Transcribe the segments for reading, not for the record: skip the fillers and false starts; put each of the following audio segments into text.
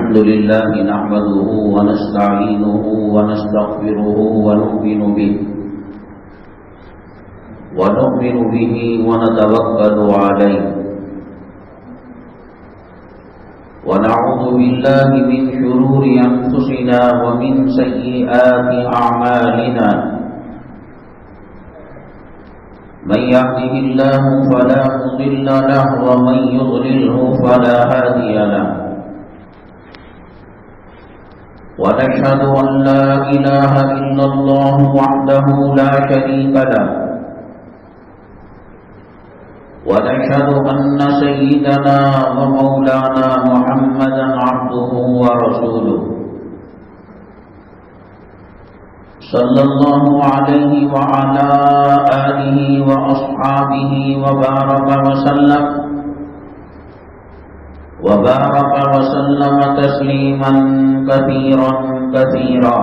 الحمد لله نحمده ونستعينه ونستغفره ونؤمن به ونتوكل عليه ونعوذ بالله من شرور أنفسنا ومن سيئات أعمالنا من يهده الله فلا مضل له ومن يضلله فلا هادي له ونشهد أن لا إله إلا الله وحده لا شريك له ونشهد أن سيدنا ومولانا محمدا عبده ورسوله صلى الله عليه وعلى آله وأصحابه وبارك وسلم تسليما كثيرا كثيرا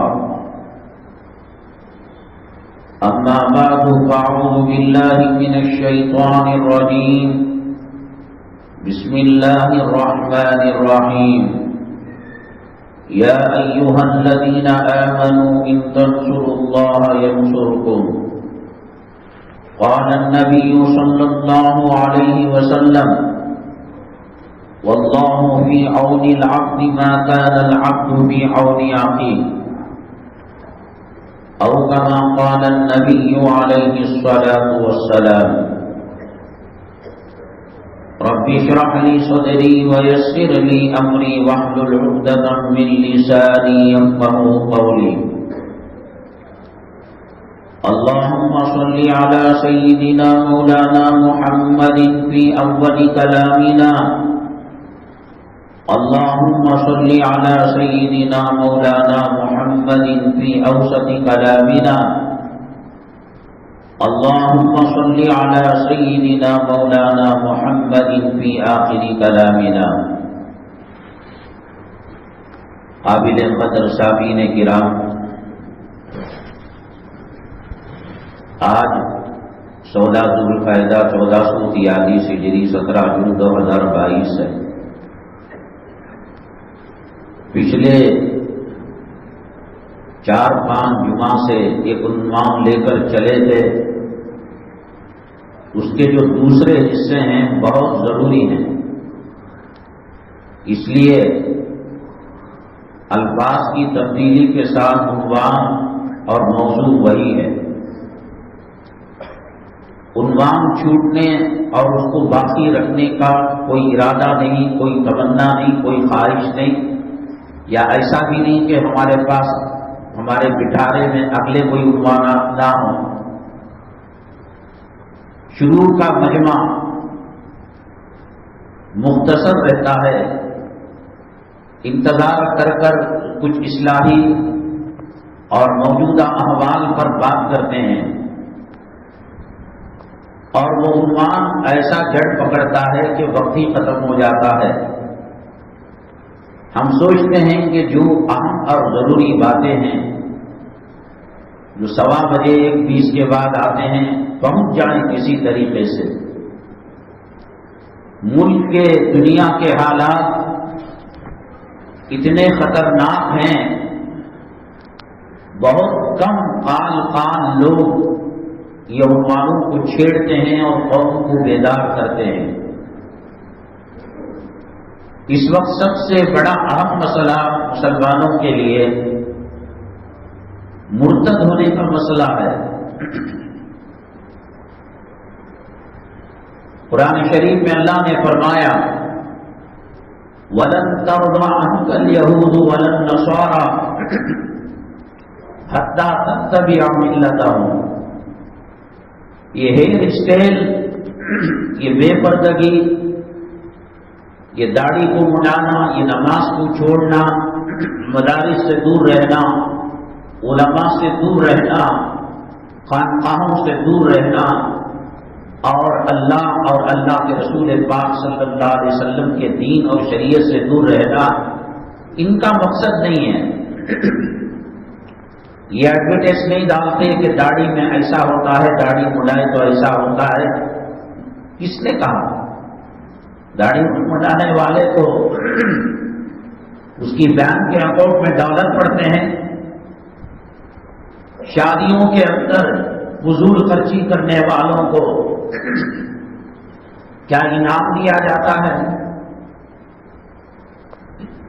أما بعد فأعوذ بالله من الشيطان الرجيم بسم الله الرحمن الرحيم يا أيها الذين آمنوا إن تنصروا الله ينصركم قال النبي صلى الله عليه وسلم والله في عون العبد ما كان العبد في عون أخيه أو كما قال النبي عليه الصلاة والسلام رب اشرح لي صدري ويسر لي أمري واحلل عقدة من لساني يفقهوا قولي اللهم صل على سيدنا مولانا محمد في أول كلامنا اللهم صل على سيدنا مولانا محمد في أوسط كلامنا اللهم صل على سيدنا مولانا محمد في آخر كلامنا قابل قدر سامعین کرام، آج 16 ذوالقعدہ 1443 ہجری 17 جون 2022 ہے۔ پچھلے 4-5 جمعہ سے ایک عنوان لے کر چلے تھے، اس کے جو دوسرے حصے ہیں بہت ضروری ہیں، اس لیے الفاظ کی تبدیلی کے ساتھ عنوان اور موضوع وہی ہے۔ عنوان چھوٹنے اور اس کو باقی رکھنے کا کوئی ارادہ نہیں، کوئی تمنا نہیں، کوئی خواہش نہیں، یا ایسا بھی نہیں کہ ہمارے پاس ہمارے پٹھارے میں اگلے کوئی عنوانات نہ ہوں۔ شروع کا مجمع مختصر رہتا ہے، انتظار کر کر کچھ اصلاحی اور موجودہ احوال پر بات کرتے ہیں، اور وہ عنوان ایسا جڑ پکڑتا ہے کہ وقت ہی ختم ہو جاتا ہے۔ ہم سوچتے ہیں کہ جو اہم اور ضروری باتیں ہیں جو 1:15 بجے 1:20 کے بعد آتے ہیں پہنچ جائیں کسی طریقے سے۔ ملک کے دنیا کے حالات اتنے خطرناک ہیں، بہت کم قال لوگ یہ عنوانوں کو چھیڑتے ہیں اور قوم کو بیدار کرتے ہیں۔ اس وقت سب سے بڑا اہم مسئلہ مسلمانوں کے لیے مرتد ہونے کا مسئلہ ہے۔ قرآن شریف میں اللہ نے فرمایا وَلَن تَرْضَىٰ عَنْكَ الْيَهُودُ وَلَا النَّصَارَىٰ حَتَّىٰ تَتَّبِعَ مِلَّتَهُمْ۔ یہ ہیئر اسٹائل، یہ بے پردگی، یہ داڑھی کو مڈانا، یہ نماز کو چھوڑنا، مدارس سے دور رہنا، علماء سے دور رہنا، خانقاہوں سے دور رہنا، اور اللہ اور اللہ کے رسول پاک صلی اللہ علیہ وسلم کے دین اور شریعت سے دور رہنا، ان کا مقصد نہیں ہے۔ یہ ایڈورٹائز نہیں ڈالتے کہ داڑھی میں ایسا ہوتا ہے، داڑھی مڈائے تو ایسا ہوتا ہے۔ کس نے کہا؟ داڑھی مڈانے والے کو اس کی بینک کے اکاؤنٹ میں ڈالر پڑتے ہیں، شادیوں کے اندر فضول خرچی کرنے والوں کو کیا انعام دیا جاتا ہے؟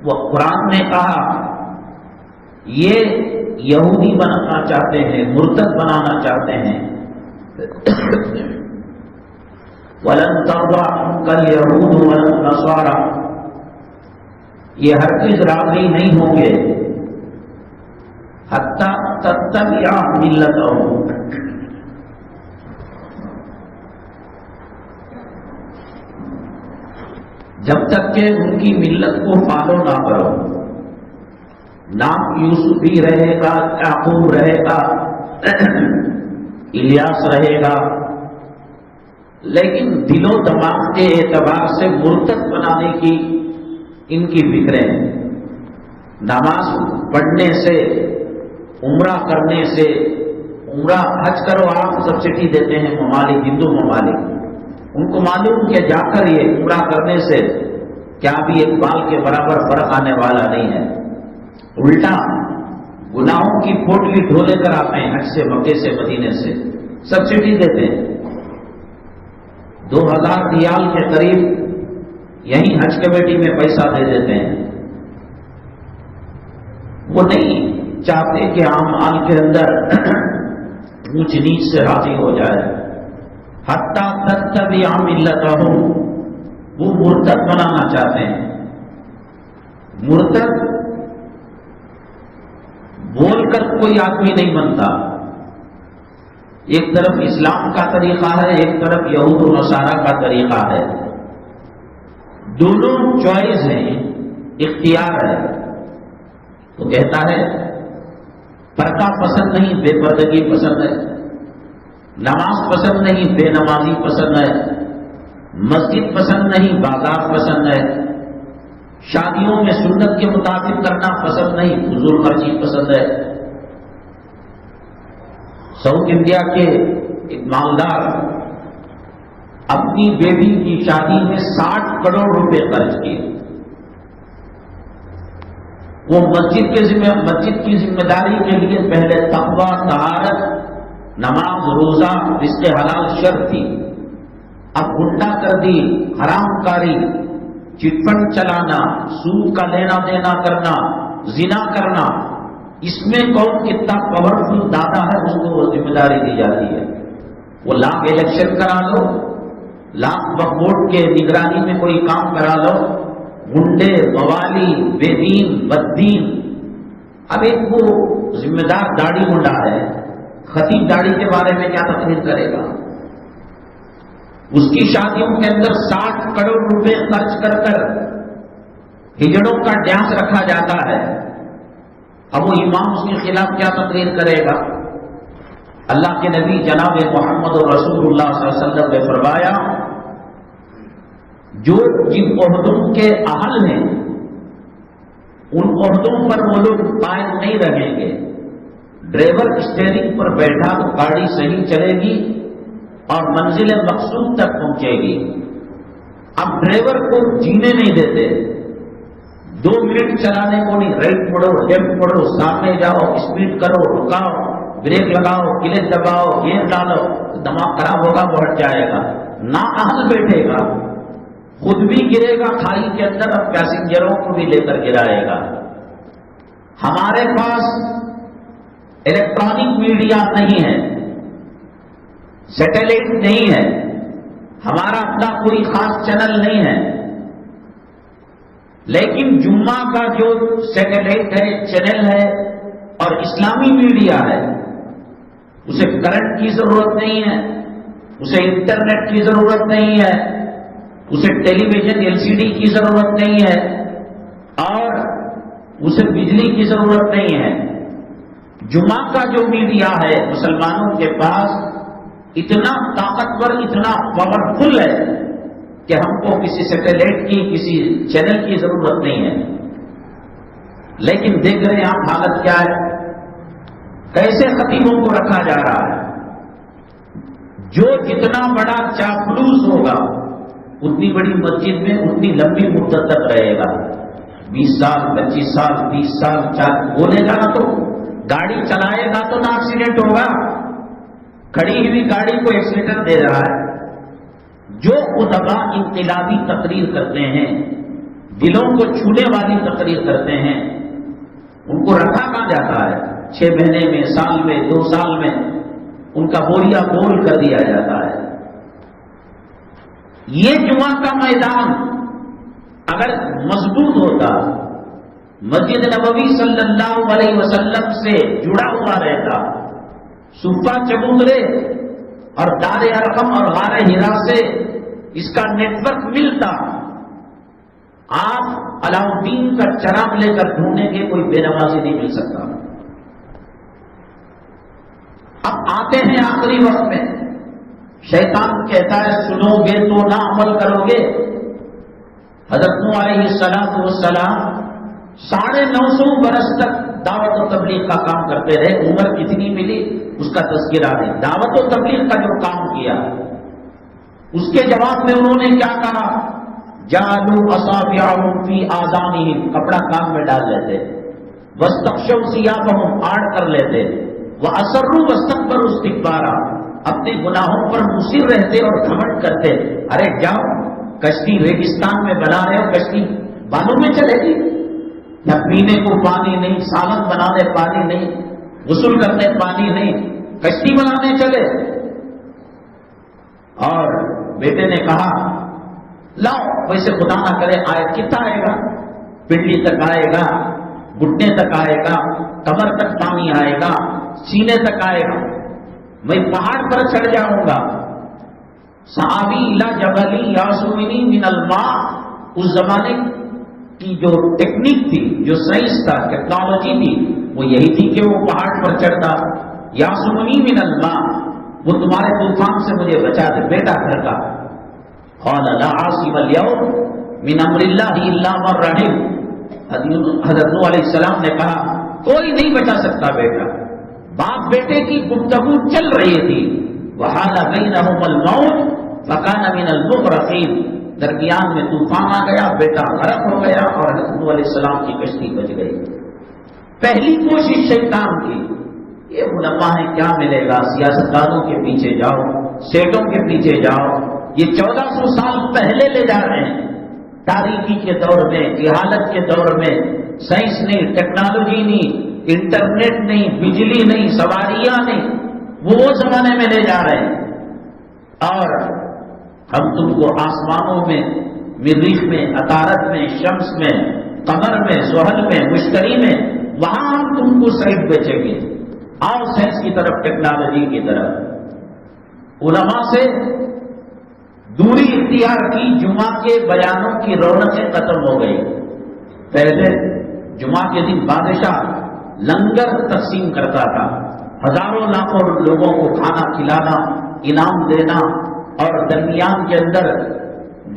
وہ قرآن نے کہا یہ یہودی بنانا چاہتے ہیں، مرتد بنانا چاہتے ہیں۔ وَلَن تَرْضَىٰ عَنكَ الْيَهُودُ وَلَا النَّصَارَىٰ، یہ ہرگز راضی نہیں ہوں گے حتیٰ تتبع ملتہم، جب تک کہ ان کی ملت کو فالو نہ کرو۔ نام یوسف بھی رہے گا، یعقوب رہے گا، الیاس رہے گا، لیکن دل و دماغ کے اعتبار سے مرتد بنانے کی ان کی فکریں ہیں۔ نماز پڑھنے سے، عمرہ کرنے سے، عمرہ حج کرو آپ سبسڈی دیتے ہیں ممالک، ہندو ممالک، ان کو معلوم کہ جا کر یہ عمرہ کرنے سے کیا بھی ایک بال کے برابر فرق آنے والا نہیں ہے، الٹا گناہوں کی پوٹلی ڈھولے کر آتے ہیں حج سے، مکے سے، مدینے سے، سبسڈی دیتے ہیں۔ 2000 ریال کے قریب یہی حج کمیٹی میں پیسہ دے دیتے ہیں۔ وہ نہیں چاہتے کہ عام مال کے اندر اونچ نیچ سے راضی ہو جائے۔ حتیٰ تتبع ملتہم، وہ مرتد بنانا چاہتے ہیں۔ مرتد بول کر کوئی آدمی نہیں بنتا، ایک طرف اسلام کا طریقہ ہے، ایک طرف یہود و نصارہ کا طریقہ ہے، دونوں چوائس ہیں، اختیار ہے۔ تو کہتا ہے پردہ پسند نہیں، بے پردگی پسند ہے، نماز پسند نہیں، بے نمازی پسند ہے، مسجد پسند نہیں، بازار پسند ہے، شادیوں میں سنت کے مطابق کرنا پسند نہیں، فضول خرچی پسند ہے۔ ساؤتھ انڈیا کے ایک مالدار اپنی بیٹی کی شادی میں 60 کروڑ روپے خرچ کیے۔ وہ مسجد کی ذمہ داری کے لیے پہلے تقویٰ، طہارت، نماز، روزہ، رزق حلال شرط تھی، اب الٹا کر دی، حرام کاری، چٹ فنڈ چلانا، سود کا لینا دینا کرنا، زنا کرنا، اس میں کون کتنا پاورفل دادا ہے اس کو وہ ذمہ داری دی جاتی ہے۔ وہ لاکھ الیکشن کرا لو، لاکھ ووٹ کے نگرانی میں کوئی کام کرا لو، گنڈے، موالی، بے دین، بددین۔ اب ایک وہ ذمہ دار داڑھی منڈا ہے، خطیب داڑھی کے بارے میں کیا تقریر کرے گا؟ اس کی شادیوں کے اندر 60 کروڑ روپے خرچ کر کر ہجڑوں کا ڈانس رکھا جاتا ہے۔ اب وہ امام اس کے خلاف کیا تقریر کرے گا؟ اللہ کے نبی جناب محمد رسول اللہ صلی اللہ علیہ وسلم نے فرمایا جو جن عہدوں کے اہل ہیں ان عہدوں پر وہ لوگ قائم نہیں رہیں گے۔ ڈرائیور اسٹیئرنگ پر بیٹھا تو گاڑی صحیح چلے گی اور منزل مقصود تک پہنچے گی۔ اب ڈرائیور کو جینے نہیں دیتے، 2 منٹ چلانے کو نہیں، رائٹ پڑھو، لیفٹ پڑھو، سامنے جاؤ، اسپیڈ کرو، رکاؤ، بریک لگاؤ، کلچ دباؤ، گیئر ڈالو، دماغ خراب ہوگا، بڑھ جائے گا۔ نااہل بیٹھے گا، خود بھی گرے گا کھائی کے اندر اور پیسنجروں کو بھی لے کر گرائے گا۔ ہمارے پاس الیکٹرانک میڈیا نہیں ہے، سیٹلائٹ نہیں ہے، ہمارا اپنا کوئی خاص چینل نہیں ہے، لیکن جمعہ کا جو سیٹلائٹ ہے، چینل ہے اور اسلامی میڈیا ہے، اسے کرنٹ کی ضرورت نہیں ہے، اسے انٹرنیٹ کی ضرورت نہیں ہے، اسے ٹیلی ویژن LCD کی ضرورت نہیں ہے اور اسے بجلی کی ضرورت نہیں ہے۔ جمعہ کا جو میڈیا ہے مسلمانوں کے پاس اتنا طاقتور، اتنا پاورفل ہے کہ ہم کو کسی سیٹلائٹ کی، کسی چینل کی ضرورت نہیں ہے۔ لیکن دیکھ رہے ہیں آپ حالت کیا ہے، کیسے خطیبوں کو رکھا جا رہا ہے۔ جو جتنا بڑا چاپلوس ہوگا اتنی بڑی مسجد میں اتنی لمبی مدت تک رہے گا۔ 20 سال 25 سال 30 سال بولے گا نا تو گاڑی چلائے گا تو نہ ایکسیڈنٹ ہوگا. کھڑی ہوئی گاڑی کو ایکسیلیٹر دے رہا ہے. جو ادبا انقلابی تقریر کرتے ہیں، دلوں کو چھونے والی تقریر کرتے ہیں، ان کو رکھا کہاں جاتا ہے؟ 6 مہینے میں، سال میں، 2 سال میں ان کا بوریا بول کر دیا جاتا ہے. یہ جمعہ کا میدان اگر مضبوط ہوتا، مسجد نبوی صلی اللہ علیہ وسلم سے جڑا ہوا رہتا، صفہ چبوترے اور دار ارقم اور غار ہرا سے اس کا نیٹ ورک ملتا، آپ علاؤ الدین کا چراغ لے کر ڈھونڈنے کے کوئی بے نمازی نہیں مل سکتا. اب آتے ہیں آخری وقت میں، شیطان کہتا ہے سنو گے تو نہ عمل کرو گے. حضرت نوح علیہ السلام 950 برس تک دعوت و تبلیغ کا کام کرتے رہے. عمر کتنی ملی اس کا تذکرہ نہیں. دعوت و تبلیغ کا جو کام کیا اس کے جواب میں انہوں نے کیا کہا؟ جعلوا اصابعهم فی آذانہم، کپڑا کان میں ڈال لیتے، واستغشوا ثیابہم، آڑ کر لیتے، واسروا واستكبروا استکبارا، اپنے گناہوں پر مصر رہتے اور گھمنڈ کرتے. ارے جاؤ، کشتی ریگستان میں بنا رہے ہو، کشتی بالوں میں چلے گی؟ نہ پینے کو پانی نہیں، سالن بنانے پانی نہیں، غسل کرنے پانی نہیں، کشتی بنانے چلے. اور بیٹے نے کہا لاؤ، ویسے خدا نہ کرے آئے، کتنا آئے گا؟ پنڈلی تک آئے گا، گھٹنے تک آئے گا، کمر تک پانی آئے گا، سینے تک آئے گا. میں پہاڑ پر چڑھ جاؤں گا. صحابی الا جبلی یاسمنی من الماء، اس زمانے کی جو ٹیکنیک تھی، جو سائنس تھا، ٹیکنالوجی تھی، وہ یہی تھی کہ وہ پہاڑ پر چڑھتا. یاسمنی من الماء، وہ تمہارے طوفان سے مجھے بچا دے. بیٹا گھر کا قال لا عاصم اليوم من امر اللہ الا من رحم. حضرت نوح علیہ السلام نے کہا کوئی نہیں بچا سکتا بیٹا. باپ بیٹے کی گفتگو چل رہی تھی. وحال بینہم الموت فکان من المغرقین، درمیان میں طوفان آ گیا، بیٹا غرق ہو گیا اور حضرت نوح علیہ السلام کی کشتی بچ گئی. پہلی کوشش شیطان کی، یہ علماء ہیں کیا ملے گا، سیاستدانوں کے پیچھے جاؤ، سیٹوں کے پیچھے جاؤ. یہ 1400 سال پہلے لے جا رہے ہیں. تاریخی کے دور میں، جہالت کے دور میں، سائنس نہیں، ٹیکنالوجی نہیں، انٹرنیٹ نہیں، بجلی نہیں، سواریاں نہیں، وہ زمانے میں لے جا رہے ہیں. اور ہم تم کو آسمانوں میں، مریخ میں، عطارد میں، شمس میں، قمر میں، زحل میں، مشتری میں، وہاں ہم تم کو سائٹ بیچیں گے. آؤ سائنس کی طرف، ٹیکنالوجی کی طرف. علماء سے دوری اختیار کی. جمعہ کے بیانوں کی رونقیں ختم ہو گئی. پہلے جمعہ کے دن بادشاہ لنگر تقسیم کرتا تھا، ہزاروں لاکھوں لوگوں کو کھانا کھلانا، انعام دینا، اور درمیان کے اندر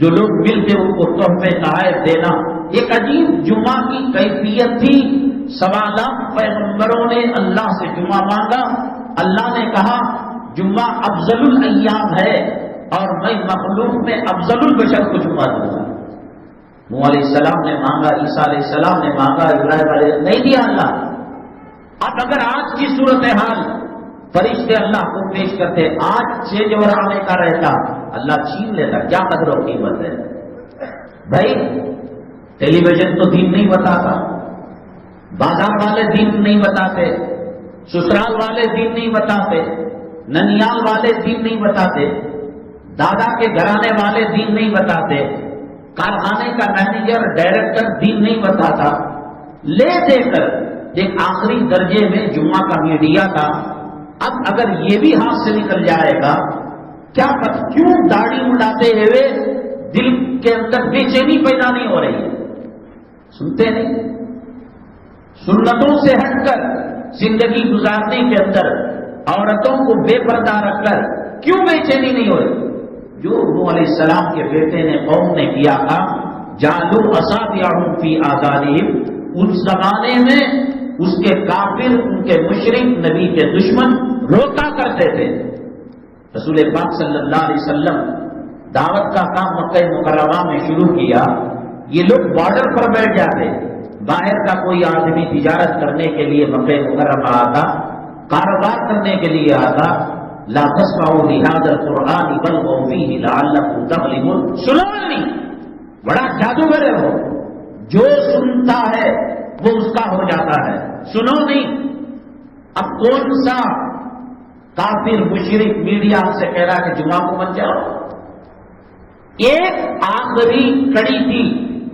جو لوگ ملتے ان کو تحفے تحائف دینا. ایک عجیب جمعہ کی کیفیت تھی. 1.25 لاکھ پیغمبروں نے اللہ سے جمعہ مانگا. اللہ نے کہا جمعہ افضل الایام ہے اور میں مخلوق میں افضل البشر کو جمعہ دوں گا. نوح علیہ السلام نے مانگا، عیسیٰ علیہ السلام نے مانگا، ابراہیم علیہ السلام نہیں دیا اللہ. اب اگر آج کی صورتحال فرشتے اللہ کو پیش کرتے، آج چینج اور آنے کا رہتا، اللہ چھین لیتا. کیا قدر و قیمت ہے بھائی. ٹیلی ویژن تو دین نہیں بتاتا، بازار والے دین نہیں بتاتے، سسرال والے دین نہیں بتاتے، ننیال والے دین نہیں بتاتے، دادا کے گھرانے والے دین نہیں بتاتے، کارخانے کا مینیجر ڈائریکٹر دین نہیں بتاتا. لے دے کر ایک آخری درجے میں جمعہ کا میڈیا کا. اب اگر یہ بھی ہاتھ سے نکل جائے گا، کیا پتہ کیوں داڑھی اڑاتے ہوئے دل کے اندر بے چینی پیدا نہیں ہو رہی ہے. سنتے نہیں. سنتوں سے ہٹ کر زندگی گزارنے کے اندر عورتوں کو بے پردہ رکھ کر کیوں بے چینی نہیں ہو رہی؟ جو نوح علیہ السلام کے بیٹے نے، قوم نے کیا تھا، جعلوا اصابعهم فی آذانہم. اس زمانے میں اس کے کافر، ان کے مشرک، نبی کے دشمن روکا کرتے تھے. رسول پاک صلی اللہ علیہ وسلم دعوت کا کام مکہ مکرمہ میں شروع کیا. یہ لوگ بارڈر پر بیٹھ جاتے، باہر کا کوئی آدمی تجارت کرنے کے لیے مکہ مکرمہ آتا، کاروبار کرنے کے لیے آتا، لا تسمعوا لهذا القرآن والغوا فيه لعلكم تغلبون، سنو نہیں، بڑا جادوگر ہے وہ، جو سنتا ہے وہ اس کا ہو جاتا ہے، سنو نہیں۔ اب کون سا کافر مشرک میڈیا سے کہہ رہا کہ جمعہ کو مت جاؤ؟ ایک آخری کڑی تھی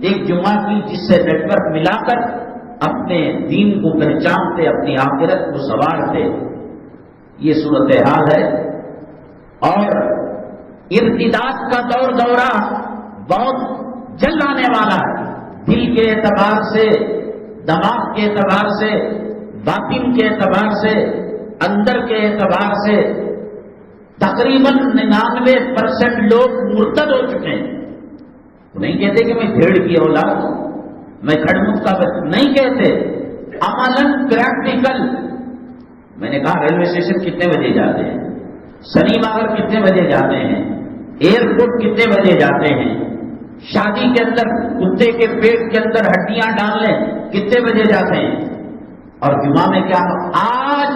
ایک جمعہ کی، جس سے نیٹ ورک ملا کر اپنے دین کو پہچانتے، اپنی آخرت کو سنوارتے۔ یہ صورتحال ہے، اور ارتداد کا دورہ بہت جلد آنے والا ہے، دل کے اعتبار سے، دماغ کے اعتبار سے، باطن کے اعتبار سے، اندر کے اعتبار سے تقریباً 99% لوگ مرتد ہو چکے ہیں۔ وہ نہیں کہتے کہ میں بھیڑ کی اولاد ہوں، میں کھڑمخ کا بچہ، نہیں کہتے، عملاً پریکٹیکل۔ میں نے کہا ریلوے اسٹیشن کتنے بجے جاتے ہیں، سنیما گھر کتنے بجے جاتے ہیں، ایئرپورٹ کتنے بجے جاتے ہیں، شادی کے اندر کتے کے پیٹ کے اندر ہڈیاں ڈالنے کتنے بجے جاتے ہیں، اور جمعہ میں کیا؟ آج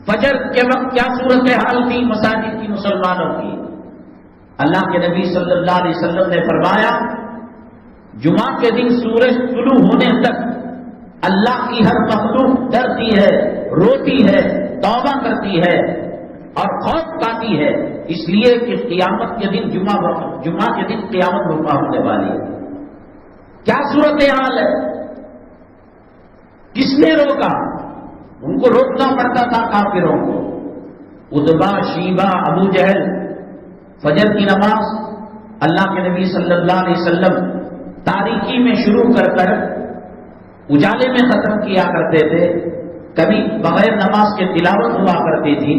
فجر کے وقت کیا صورتحال تھی مساجد کی مسلمانوں کی؟ اللہ کے نبی صلی اللہ علیہ وسلم نے فرمایا جمعہ کے دن سورج طلوع ہونے تک اللہ کی ہر مخلوق ڈرتی ہے، روتی ہے، توبہ کرتی ہے اور خوف کھاتی ہے، اس لیے کہ قیامت کے دن جمعہ کے دن قیامت برپا ہونے والی ہے۔ کیا صورتحال ہے؟ کس نے روکا؟ ان کو روکنا پڑتا تھا کافروں کو، ادبا، شیبہ، ابو جہل۔ فجر کی نماز اللہ کے نبی صلی اللہ علیہ وسلم تاریکی میں شروع کر اجالے میں ختم کیا کرتے تھے، کبھی بغیر نماز کے تلاوت ہوا کرتی تھی۔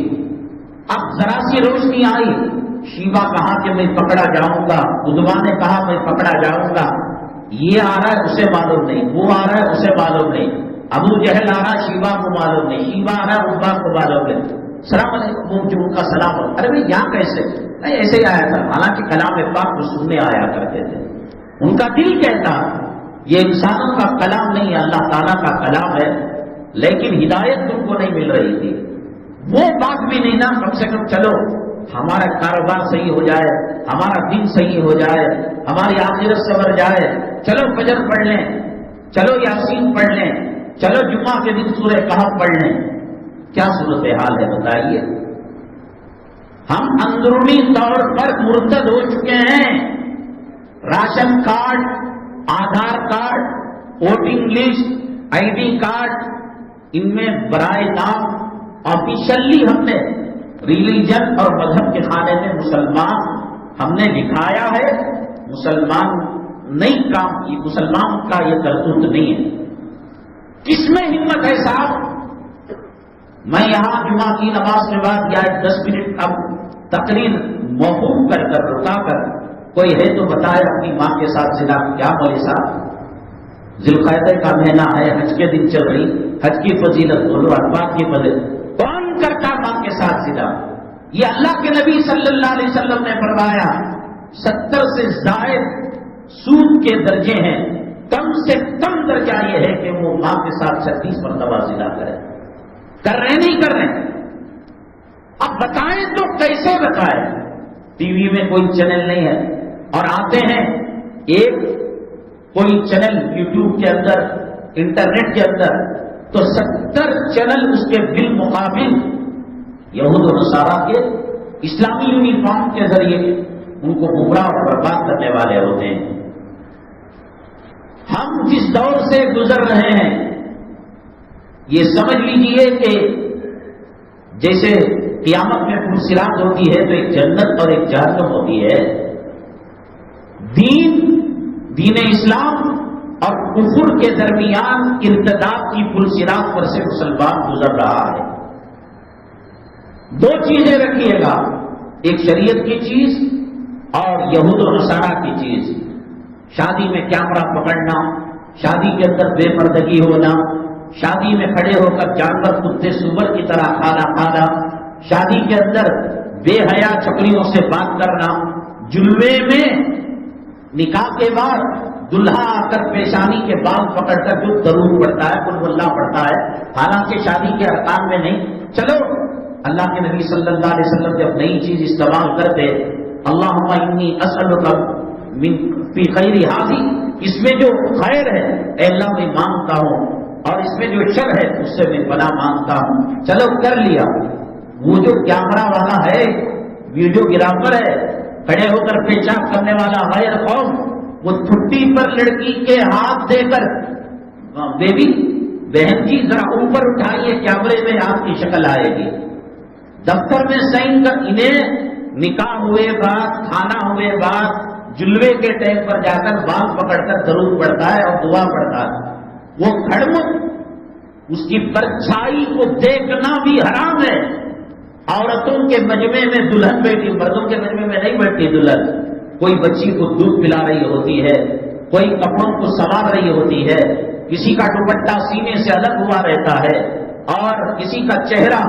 اب ذرا سی روشنی آئی، شیبہ کہا کہ میں پکڑا جاؤں گا، ادبا نے کہا میں پکڑا جاؤں گا، یہ آ رہا ہے اسے معلوم نہیں، وہ آ رہا ہے اسے معلوم نہیں، ابو جہل آ رہا ہے شیبہ کو معلوم نہیں، شیبہ آ رہا ہے ادبا کو معلوم نہیں، سلام علیکم، وہ جو ان کا سلام ہو، ارے بھائی یہاں کیسے؟ نہیں ایسے ہی آیا تھا، حالانکہ کلام پاک کو سننے آیا کرتے تھے۔ ان کا دل کہتا یہ انسانوں کا کلام نہیں ہے، اللہ تعالیٰ کا کلام ہے، لیکن ہدایت تم کو نہیں مل رہی تھی۔ وہ بات بھی نہیں نا، کم سے کم چلو ہمارا کاروبار صحیح ہو جائے، ہمارا دین صحیح ہو جائے، ہماری آخرت سنور جائے، چلو فجر پڑھ لیں، چلو یاسین پڑھ لیں، چلو جمعہ کے دن سورہ کہف پڑھ لیں۔ کیا صورتحال ہے بتائیے؟ ہم اندرونی طور پر مرتد ہو چکے ہیں۔ Ration card, Aadhaar card, voting list, ID ڈی کارڈ، ان میں برائے نام آفیشلی ہم نے ریلیجن اور مذہب کے خانے میں مسلمان ہم نے لکھایا ہے، مسلمان نہیں کام کی، مسلمان کا یہ کرتوت نہیں ہے۔ کس میں ہمت ہے صاحب؟ میں یہاں جمعہ کی نماز کے بعد یا 10 منٹ اب تقریر موقوف کر رکا کر، کوئی ہے تو بتائے اپنی ماں کے ساتھ زنا کیا؟ بولے صاحب ذوالقعدہ کا مہینہ ہے، حج کے دن چل رہی، حج کی فضیلت بولو، اربعہ کی فضیلت، کون کرتا ماں کے ساتھ زنا؟ یہ اللہ کے نبی صلی اللہ علیہ وسلم نے فرمایا 70 سے زائد سود کے درجے ہیں، کم سے کم درجہ یہ ہے کہ وہ ماں کے ساتھ 36 مرتبہ زنا کرے۔ کر رہے نہیں کر رہے؟ اب بتائیں تو کیسے بتائیں؟ ٹی وی میں کوئی چینل نہیں ہے، اور آتے ہیں ایک کوئی چینل یوٹیوب کے اندر، انٹرنیٹ کے اندر، تو 70 چینل اس کے بالمقابل یہود و نصارہ کے اسلامی یونیفارم کے ذریعے ان کو گمراہ اور برباد کرنے والے ہوتے ہیں۔ ہم جس دور سے گزر رہے ہیں یہ سمجھ لیجئے کہ جیسے قیامت میں پرصراط ہوتی ہے تو ایک جنت اور ایک جہنم ہوتی ہے۔ دین اسلام اور کفر کے درمیان ارتداد کی پرصراط پر سے مسلمان گزر رہا ہے۔ دو چیزیں رکھیے گا، ایک شریعت کی چیز اور یہود و نصارہ کی چیز۔ شادی میں کیمرہ پکڑنا، شادی کے اندر بے پردگی ہونا، شادی میں کھڑے ہو کر جانور کتے سور کی طرح کھانا کھانا، شادی کے اندر بے حیا چھپڑیوں سے بات کرنا، جلوے میں نکاح کے بعد دلہا آ کر پیشانی کے بال پکڑ کر جو درود پڑھتا ہے، قل اللہ پڑھتا ہے، حالانکہ شادی کے ارکان میں نہیں. چلو اللہ کے نبی صلی اللہ علیہ وسلم جب نئی چیز استعمال کرتے، اللہم انی اسألک من فی خیر ھذی، اس میں جو خیر ہے اے اللہ میں مانگتا ہوں، اور اس میں جو شر ہے اس سے میں پناہ مانگتا ہوں. چلو کر لیا. وہ جو کیمرہ والا ہے، ویڈیوگرافر ہے، کھڑے ہو کر پیشاب کرنے والا غیر قوم، وہ چھٹی پر لڑکی کے ہاتھ دے کر، بیبی بہن جی ذرا اوپر اٹھائیے کیمرے میں آپ کی شکل آئے گی. دفتر میں سائن کر، انہیں نکاح ہوئے بعد، کھانا ہوئے بعد، جلوے کے ٹائم پر جا کر بال پکڑ کر درود پڑھتا ہے اور دعا پڑھتا ہے. وہ کھڑمت، اس کی پرچھائی کو دیکھنا بھی حرام ہے. عورتوں کے مجمع میں دلہن بیٹھی، مردوں کے مجمع میں نہیں بیٹھتی دلہن. کوئی بچی کو دودھ پلا رہی ہوتی ہے، کوئی کپڑوں کو سنوار رہی ہوتی ہے، کسی کا دوپٹہ سینے سے الگ ہوا رہتا ہے، اور کسی کا چہرہ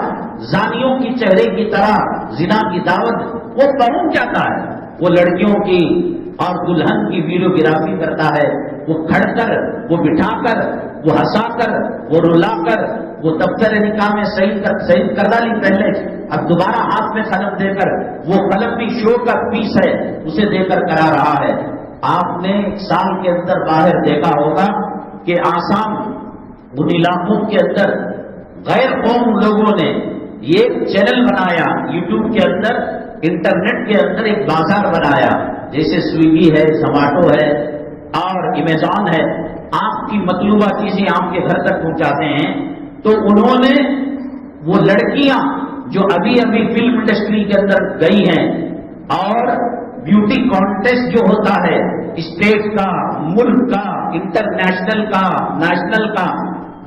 زانیوں کی چہرے کی طرح زنا کی دعوت وہ پہنچ جاتا ہے. وہ لڑکیوں کی اور دلہن کی ویڈیوگرافی کرتا ہے. وہ کھڑ کر، وہ بٹھا کر، وہ ہنسا کر، وہ رلا کر، وہ دفتر نکاح میں صحیح کر ڈالی پہلے، اب دوبارہ ہاتھ میں قلم دے کر، وہ قلم بھی شو کا پیس ہے اسے دے کر کرا رہا ہے. آپ نے ایک سال کے اندر باہر دیکھا ہوگا کہ آسام ان علاقوں کے اندر غیر قوم لوگوں نے یہ چینل بنایا، یوٹیوب کے اندر، انٹرنیٹ کے اندر ایک بازار بنایا، جیسے سویگی ہے، زوماٹو ہے اور امیزون ہے. آپ کی مطلوبہ چیزیں آپ کے گھر تک پہنچاتے ہیں. تو انہوں نے وہ لڑکیاں جو ابھی فلم انڈسٹری کے اندر گئی ہیں، اور بیوٹی کانٹیسٹ جو ہوتا ہے اسٹیٹ کا، ملک کا، انٹرنیشنل کا، نیشنل کا،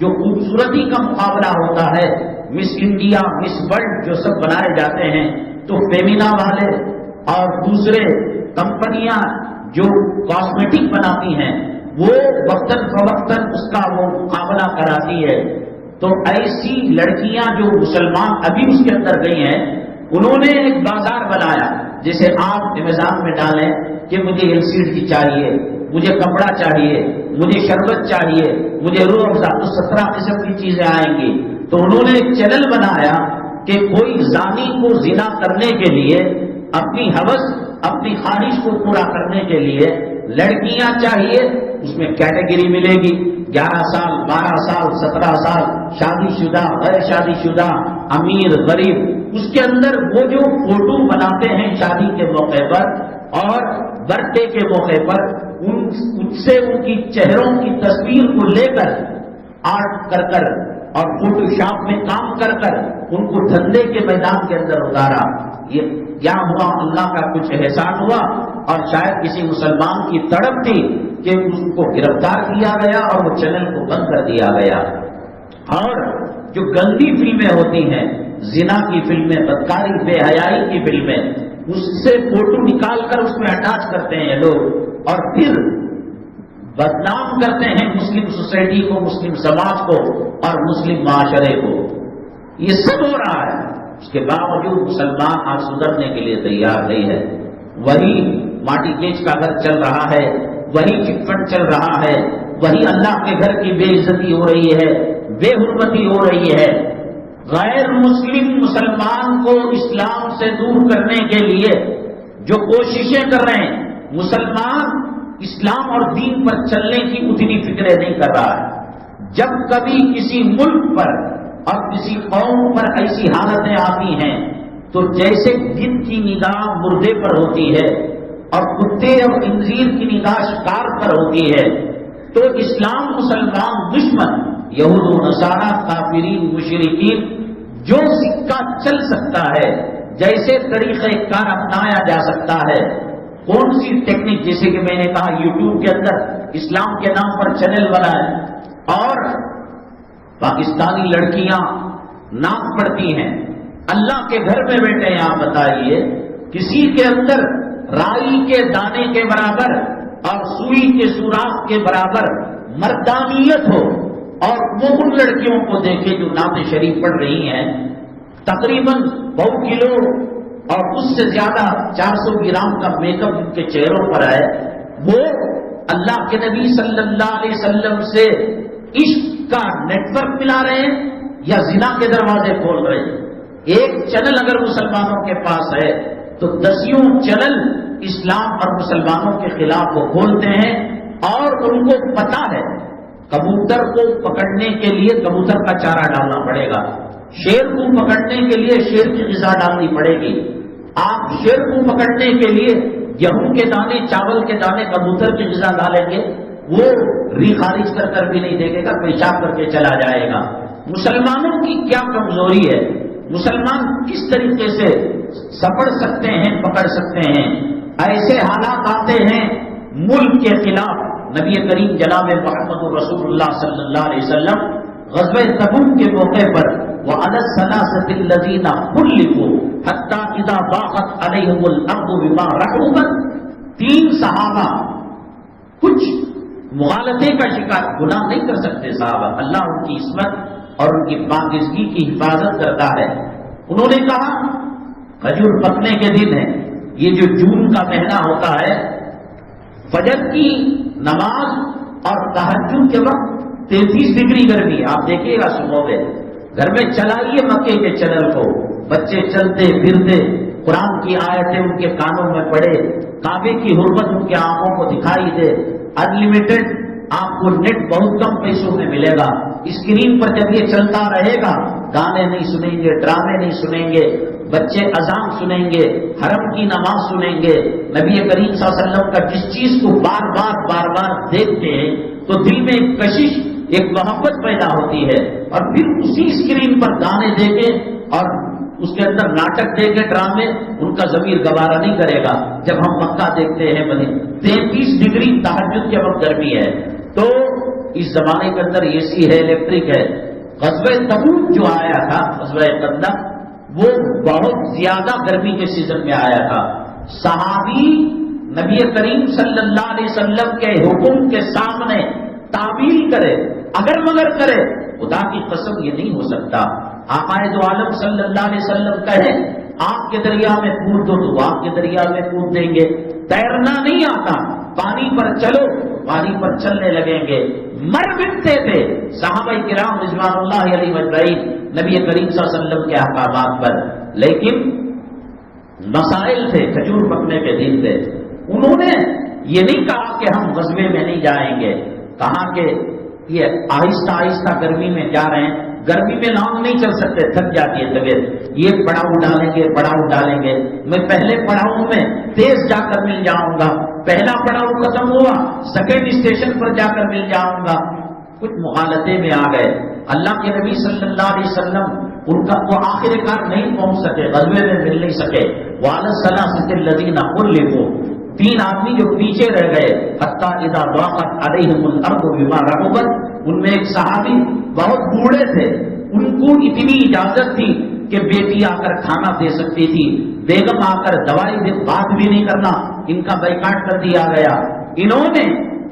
جو خوبصورتی کا مقابلہ ہوتا ہے، مس انڈیا، مس ورلڈ جو سب بنائے جاتے ہیں، تو فیمینا والے اور دوسرے کمپنیاں جو کاسمیٹک بناتی ہیں وہ وقتاً فوقتاً اس کا وہ مقابلہ کراتی ہے. تو ایسی لڑکیاں جو مسلمان ابھی اس کے اندر گئی ہیں، انہوں نے ایک بازار بنایا. جیسے آپ امیزون میں ڈالیں کہ مجھے LCD چاہیے، مجھے کپڑا چاہیے، مجھے شربت چاہیے، مجھے روح افزا، تو 17 قسم کی چیزیں آئیں گی. تو انہوں نے ایک چینل بنایا کہ کوئی زانی کو زنا کرنے کے لیے، اپنی ہوس، اپنی خواہش کو پورا کرنے کے لیے لڑکیاں چاہیے، اس میں کیٹیگری ملے گی، 11 سال، 12 سال، 17 سال، شادی شدہ، غیر شادی شدہ، امیر، غریب. اس کے اندر وہ جو فوٹو بناتے ہیں شادی کے موقع پر اور برتھ ڈے کے موقع پر، ان سے ان کی چہروں کی تصویر کو لے کر آرٹ کر کر اور فوٹو شاپ میں کام کر کر ان کو دھندے کے میدان کے اندر اتارا. یہ کیا ہوا؟ اللہ کا کچھ احسان ہوا، اور شاید کسی مسلمان کی تڑپ تھی کہ اس کو گرفتار کیا گیا اور وہ چینل کو بند کر دیا گیا. اور جو گندی فلمیں ہوتی ہیں، زنا کی فلمیں، بدکاری، بے حیائی کی فلمیں، اس سے فوٹو نکال کر اس میں اٹیچ کرتے ہیں لوگ، اور پھر بدنام کرتے ہیں مسلم سوسائٹی کو، مسلم سماج کو اور مسلم معاشرے کو. یہ سب ہو رہا ہے. اس کے باوجود مسلمان آج سدھرنے کے لیے تیار نہیں ہے. وہی ماٹی کیچ کا گھر چل رہا ہے، وہی چٹ فنڈ چل رہا ہے، وہی اللہ کے گھر کی بے عزتی ہو رہی ہے، بے حرمتی ہو رہی ہے. غیر مسلم مسلمان کو اسلام سے دور کرنے کے لیے جو کوششیں کر رہے ہیں، مسلمان اسلام اور دین پر چلنے کی اتنی فکریں نہیں کر رہا ہے. جب کبھی کسی ملک پر اور کسی قوم پر ایسی حالتیں آتی ہیں تو جیسے جن کی نگاہ مردے پر ہوتی ہے اور کتے اور خنزیر کی نگاہ شکار پر ہوتی ہے، تو اسلام، مسلمان دشمن، یہود و نصارہ، کافرین، مشرکین، جو سکہ چل سکتا ہے، جیسے طریقہ کار اپنایا جا سکتا ہے، کون سی ٹیکنیک، جیسے کہ میں نے کہا یوٹیوب کے اندر اسلام کے نام پر چینل بنائے، اور پاکستانی لڑکیاں ناک پڑتی ہیں، اللہ کے گھر میں بیٹھے ہیں. آپ بتائیے کسی کے اندر رائی کے دانے کے برابر اور سوئی کے سوراخ کے برابر مردانیت ہو، اور وہ ان لڑکیوں کو دیکھے جو نعت شریف پڑھ رہی ہیں، تقریباً 100 کلو اور اس سے زیادہ 400 گرام کا میک اپ ان کے چہروں پر ہے، وہ اللہ کے نبی صلی اللہ علیہ وسلم سے عشق کا نیٹ ورک ملا رہے ہیں یا زنا کے دروازے کھول رہے ہیں؟ ایک چینل اگر مسلمانوں کے پاس ہے تو دسیوں چینل اسلام اور مسلمانوں کے خلاف وہ کھولتے ہیں، اور ان کو پتا ہے کبوتر کو پکڑنے کے لیے کبوتر کا چارہ ڈالنا پڑے گا، شیر کو پکڑنے کے لیے شیر کی غذا ڈالنی پڑے گی۔ آپ شیر کو پکڑنے کے لیے گیہوں کے دانے، چاول کے دانے، کبوتر کی غذا ڈالیں گے، وہ ری خارج کر بھی نہیں دیکھے گا، پیشاب کر کے چلا جائے گا۔ مسلمانوں کی کیا کمزوری ہے؟ مسلمان کس طریقے سے سپڑ سکتے ہیں، پکڑ سکتے ہیں؟ ایسے حالات آتے ہیں ملک کے خلاف۔ نبی کریم جناب محمد رسول اللہ صلی اللہ علیہ وسلم غزوہ تبوک کے موقع پر وَعَلَى الثَّلَاثَةِ الَّذِينَ خُلِّفُوا حَتَّى إِذَا ضَاقَتْ عَلَيْهِمُ الْأَرْضُ بِمَا رَحُبَتْ، 3 صحابہ کچھ مغالطے کا شکار، گناہ نہیں کر سکتے صحابہ، اللہ ان کی عصمت اور ان کی پاکیزگی کی حفاظت کرتا ہے۔ انہوں نے کہا کھجور پکنے کے دن ہے، یہ جو جون کا مہینہ ہوتا ہے، فجر کی نماز اور تہجد کے وقت 33 ڈگری گرمی، آپ دیکھیے گا صبح میں گھر میں چلائیے مکے کے چینل کو، بچے چلتے پھرتے، قرآن کی آیتیں ان کے کانوں میں پڑے، کعبے کی حرمت ان کی آنکھوں کو دکھائی دے، انلمیٹڈ آپ کو نیٹ بہت کم پیسوں میں ملے گا، اسکرین پر جب یہ چلتا رہے گا گانے نہیں سنیں گے، ڈرامے نہیں سنیں گے، بچے اذان سنیں گے، حرم کی نماز سنیں گے، نبی کریم صلی اللہ علیہ وسلم کا جس چیز کو بار بار دیکھتے ہیں تو دل میں ایک کشش، ایک محبت پیدا ہوتی ہے، اور پھر اسی اسکرین پر گانے دیکھیں اور اس کے اندر ناٹک دیکھیں، ڈرامے، ان کا ضمیر گوارا نہیں کرے گا۔ جب ہم مکہ دیکھتے ہیں 33 ڈگری تہجد کے وقت گرمی ہے، تو اس زمانے کے اندر اے سی ہے، الیکٹرک ہے۔ غزوہ تبوک جو آیا تھا، غزوہ خندق، وہ بہت زیادہ گرمی کے سیزن میں آیا تھا۔ صحابی نبی کریم صلی اللہ علیہ وسلم کے حکم کے سامنے تعویل کرے، اگر مگر کرے، خدا کی قسم یہ نہیں ہو سکتا۔ آقا دو عالم صلی اللہ علیہ وسلم کہے آگ کے دریا میں کود دو تو آگ کے دریا میں کود دیں گے، تیرنا نہیں آتا، پانی پر چلو، پانی پر چلنے لگیں گے، مر مٹتے تھے صحابہ کرام رضوان اللہ علیہ اجمعین نبی کریم صلی اللہ علیہ وسلم کے احکامات پر، لیکن مسائل تھے، کھجور پکنے کے دن تھے۔ انہوں نے یہ نہیں کہا کہ ہم غزوے میں نہیں جائیں گے، کہا کہ یہ آہستہ آہستہ گرمی میں جا رہے ہیں، گرمی میں لانگ نہیں چل سکتے، تھک جاتی ہے طبیعت، یہ پڑاؤ ڈالیں گے، میں پہلے پڑاؤ میں تیز جا کر مل جاؤں گا، پہلا پڑاؤ ختم ہوا، سیکنڈ اسٹیشن پر جا کر مل جاؤں گا۔ کچھ مغالطے میں آ گئے، اللہ کے نبی صلی اللہ علیہ وسلم ان کا وہ آخر کار نہیں پہنچ سکے، غزوے میں مل نہیں سکے۔ وَعَلَى الثَّلَاثَةِ الَّذِينَ خُلِّفُوا، 3 آدمی جو پیچھے رہ گئے، حَتَّى إِذَا ضَاقَتْ عَلَيْهِمُ الْأَرْضُ بِمَا رَحُبَتْ، ان میں ایک صحابی بہت بوڑھے تھے، ان کو اتنی اجازت تھی کہ بیٹی آ کر کھانا دے سکتی تھی، بیگم آ کر دوائی دے، بات بھی نہیں کرنا، ان کا بائیکاٹ کر دیا گیا۔ انہوں نے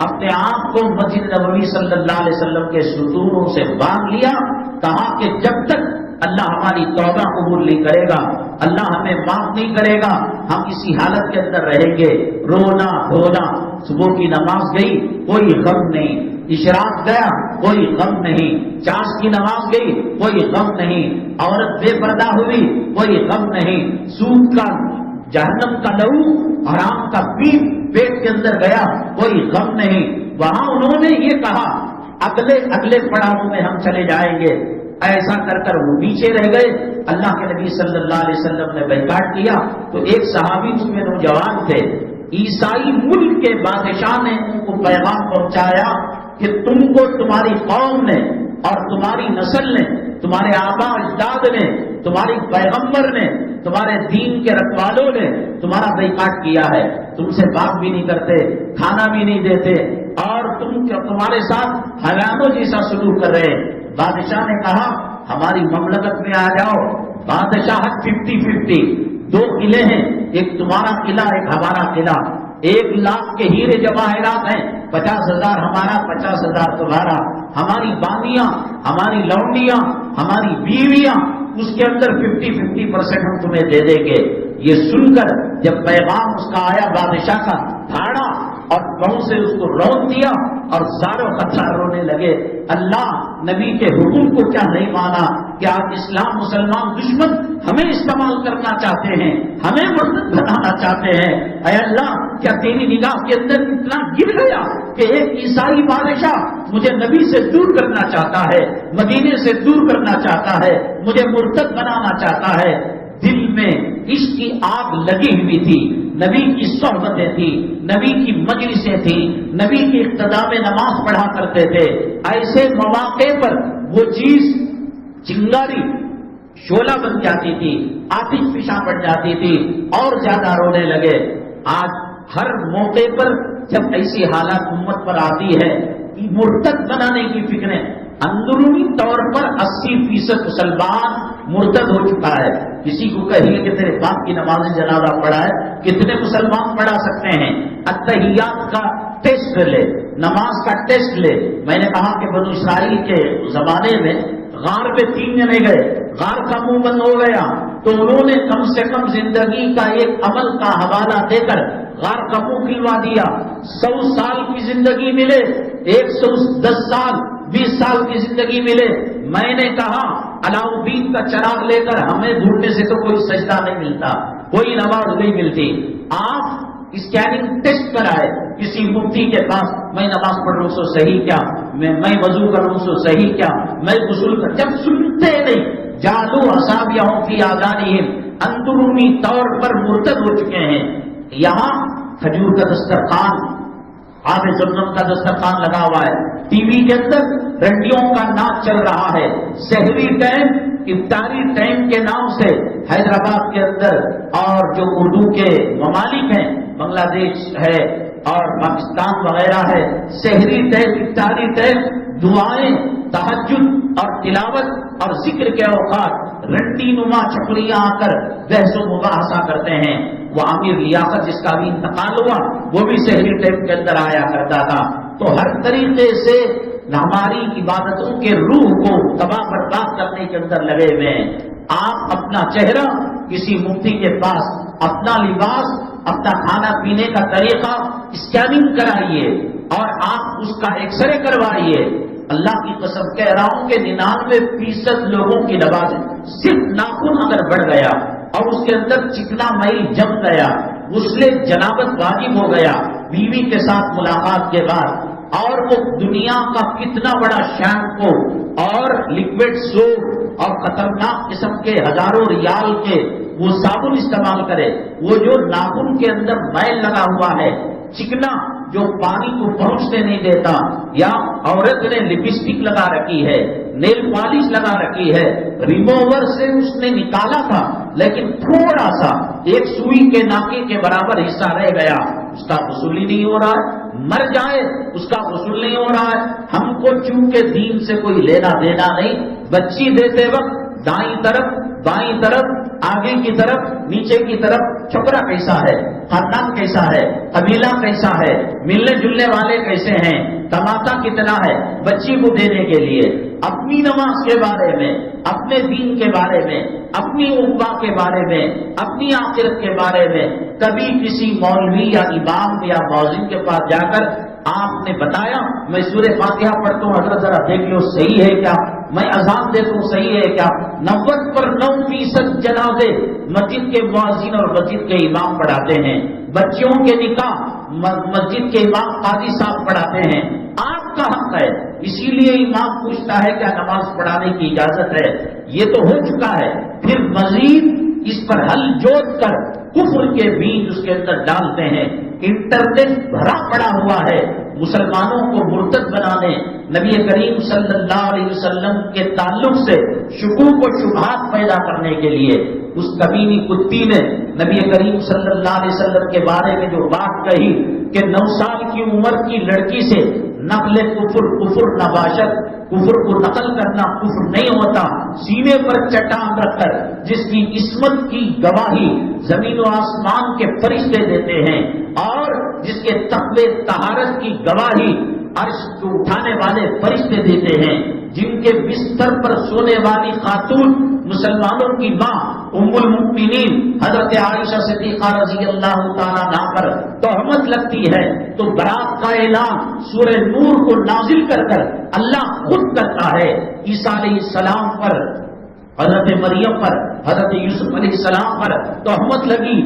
اپنے آپ کو مسجد نبوی صلی اللہ علیہ وسلم کے ستونوں سے باندھ لیا، کہا کہ جب تک اللہ ہماری توبہ قبول نہیں کرے گا، اللہ ہمیں معاف نہیں کرے گا، ہم اسی حالت کے اندر رہیں گے، رونا دھونا۔ صبح کی نماز گئی، کوئی غم نہیں، اشراق گیا، کوئی غم نہیں، چاش کی نماز گئی، کوئی غم نہیں، عورت بے پردہ ہوئی، کوئی غم نہیں، سود کا جہنم کا لہو، حرام کا پیٹ کے اندر گیا، کوئی غم نہیں۔ وہاں انہوں نے یہ کہا اگلے پڑاؤ میں ہم چلے جائیں گے، ایسا کر کر وہ پیچھے رہ گئے۔ اللہ کے نبی صلی اللہ علیہ وسلم نے بائیکاٹ کیا تو ایک صحابی اس میں نوجوان تھے، عیسائی ملک کے بادشاہ نے ان کو پیغام پہنچایا کہ تم کو تمہاری قوم نے اور تمہاری نسل نے، تمہارے آبا اجداد نے، تمہاری پیغمبر نے، تمہارے دین کے رکھوالوں نے تمہارا بائیکاٹ کیا ہے، تم سے بات بھی نہیں کرتے، کھانا بھی نہیں دیتے، اور تمہارے ساتھ حیوانوں جیسا سلوک کر رہے ہیں۔ بادشاہ نے کہا ہماری مملکت میں آ جاؤ۔ بادشاہت 50-50، 2 قلعے ہیں، ایک تمہارا قلعہ ایک ہمارا قلعہ، 1 لاکھ کے ہیرے جواہرات ہیں، 50,000 ہمارا، 50,000 تمہارا، ہماری باندیاں، ہماری لونڈیاں، ہماری بیویاں، اس کے اندر 50-50% ہم تمہیں دے دیں گے۔ یہ سن کر جب پیغام اس کا آیا بادشاہ کا، دھاڑا اور پاؤں سے اس کو رون دیا اور زاروں خطار رونے لگے. اللہ نبی کے حکم کو کیا نہیں مانا کہ آج اسلام مسلمان دشمن ہمیں استعمال کرنا چاہتے ہیں, ہمیں مرتد بنانا چاہتے ہیں. اے اللہ, کیا تیری نگاہ کے اندر اتنا گر گیا کہ ایک عیسائی بادشاہ مجھے نبی سے دور کرنا چاہتا ہے, مدینے سے دور کرنا چاہتا ہے, مجھے مرتد بنانا چاہتا ہے. دل میں عشق کی آگ لگی ہوئی تھی, نبی کی صحبتیں تھی, نبی کی مجلسیں تھیں, نبی کی اقتداء میں نماز پڑھا کرتے تھے. ایسے مواقع پر وہ چیز چنگاری شعلہ بن جاتی تھی, آتش فشاں پڑ جاتی تھی, اور زیادہ رونے لگے. آج ہر موقع پر جب ایسی حالات امت پر آتی ہے, مرتد بنانے کی فکریں, اندرونی طور پر 80% مسلمان مرتد ہو چکا ہے. کسی کو کہیے کہ تیرے باپ کی نماز جنازہ پڑھا ہے, کتنے مسلمان پڑھا سکتے ہیں؟ اتحیات کا ٹیسٹ لے, نماز کا ٹیسٹ لے. میں نے کہا کہ بنو اسرائیل کے زمانے میں غار پہ 3 جنے گئے, غار کا منہ بند ہو گیا, تو انہوں نے کم سے کم زندگی کا ایک عمل کا حوالہ دے کر غار کا منہ کھلوا دیا. 100 سال کی زندگی ملے, 110 سال 20 سال کی زندگی ملے. میں نے کہا علاؤدین کا چراغ لے کر ہمیں ڈھونڈنے سے تو کوئی سجدہ نہیں ملتا, کوئی نماز نہیں ملتی. آپ اسکیننگ ٹیسٹ کرائے کسی مفتی کے پاس, میں نماز پڑھ رہا ہوں سو صحیح کیا, میں وضو کر رہا ہوں سو صحیح کیا, میں غسل کر, جب سنتے نہیں جادو اصابعہم فی آذانہم, اندرونی طور پر مرتد ہو چکے ہیں. یہاں کھجور کا دسترخوان, آب زمزم کا دسترخوان لگا ہوا ہے, ٹی وی کے اندر رنڈیوں کا ناچ چل رہا ہے, سحری ٹائم افطاری ٹائم کے نام سے حیدرآباد کے اندر اور جو اردو کے ممالک ہیں, بنگلہ دیش ہے اور پاکستان وغیرہ ہے, سحری ٹائم افطاری ٹائم دعائیں, تہجد اور تلاوت اور ذکر کے اوقات رنڈی نما چھپڑیاں آ کر بحث و مباحثہ کرتے ہیں. وہ امیر لیاقت جس کا بھی انتقال ہوا وہ بھی سحری ٹائم کے اندر آیا کرتا تھا. تو ہر طریقے سے ہماری عبادتوں کے روح کو تباہ برباد کرنے کے اندر لگے ہوئے ہیں. آپ اپنا چہرہ کسی مفتی کے پاس, اپنا لباس, اپنا کھانا پینے کا طریقہ اسکیننگ کرائیے اور آپ اس کا ایکس رے کروائیے. اللہ کی قسم کہہ رہا ہوں کہ 99% لوگوں کی نماز صرف ناخن اگر بڑھ گیا اور اس کے اندر چکنا میل جم گیا, غسل جنابت واجب ہو گیا بیوی کے ساتھ ملاقات کے بعد, اور وہ دنیا کا کتنا بڑا شیمپو اور لیکوڈ سوپ اور خطرناک قسم کے ہزاروں ریال کے وہ صابن استعمال کرے, وہ جو ناخن کے اندر میل لگا ہوا ہے, چکنا جو پانی کو پہنچنے نہیں دیتا, یا عورت نے لپسٹک لگا رکھی ہے, نیل پالش لگا رکھی ہے, ریموور سے اس نے نکالا تھا لیکن تھوڑا سا ایک سوئی کے ناکے کے برابر حصہ رہ گیا, اس کا غسل ہی نہیں ہو رہا ہے. مر جائے اس کا غسل نہیں ہو رہا ہے. ہم کو چونکہ دین سے کوئی لینا دینا نہیں. بچی دیتے وقت دائیں طرف, بائیں طرف, آگے کی طرف, نیچے کی طرف چھپرا کیسا ہے, خاندان کیسا ہے, قبیلہ کیسا ہے, ملنے جلنے والے کیسے ہیں, تماتا کتنا ہے بچی کو دینے کے لیے. اپنی نماز کے بارے میں, اپنے دین کے بارے میں, اپنی عقبہ کے بارے میں, اپنی آخرت کے بارے میں کبھی کسی مولوی یا امام یا مؤذن کے پاس جا کر آپ نے بتایا میں سورہ فاتحہ پڑھتا ہوں, حضرت ذرا دیکھ لو صحیح ہے کیا, میں اذان دیتا ہوں صحیح ہے کیا. 90% جنازے مسجد کے مؤذن اور مسجد کے امام پڑھاتے ہیں. بچیوں کے نکاح مسجد کے امام قاضی صاحب پڑھاتے ہیں. آپ کا حق ہے, اسی لیے امام پوچھتا ہے کیا نماز پڑھانے کی اجازت ہے. یہ تو ہو چکا ہے, پھر مزید اس پر ہل جوت کر کفر کے بیج اس کے اندر ڈالتے ہیں. انٹرنیٹ بھرا پڑا ہوا ہے مسلمانوں کو مرتد بنانے, نبی کریم صلی اللہ علیہ وسلم کے تعلق سے شکوک و شبہات پیدا کرنے کے لیے. اس کمینی کتی نے نبی کریم صلی اللہ علیہ وسلم کے بارے میں جو بات کہی کہ 9 سال کی عمر کی لڑکی سے نقل کفر نباشت, کفر کو نقل کرنا کفر نہیں ہوتا. سینے پر چٹان رکھ کر جس کی عصمت کی گواہی زمین و آسمان کے فرشتے دیتے ہیں اور جس کے تقوی طہارت کی گواہی عرش کو اٹھانے والے فرشتے دیتے ہیں, جن کے بستر پر سونے والی خاتون مسلمانوں کی ماں ام المؤمنین حضرت عائشہ صدیقہ رضی اللہ تعالیٰ عنہا پر تہمت لگتی ہے تو برات کا اعلان سورہ نور کو نازل کر کر اللہ خود کرتا ہے۔ عیسیٰ علیہ السلام پر، حضرت مریم پر، حضرت یوسف علیہ السلام پر تہمت لگی،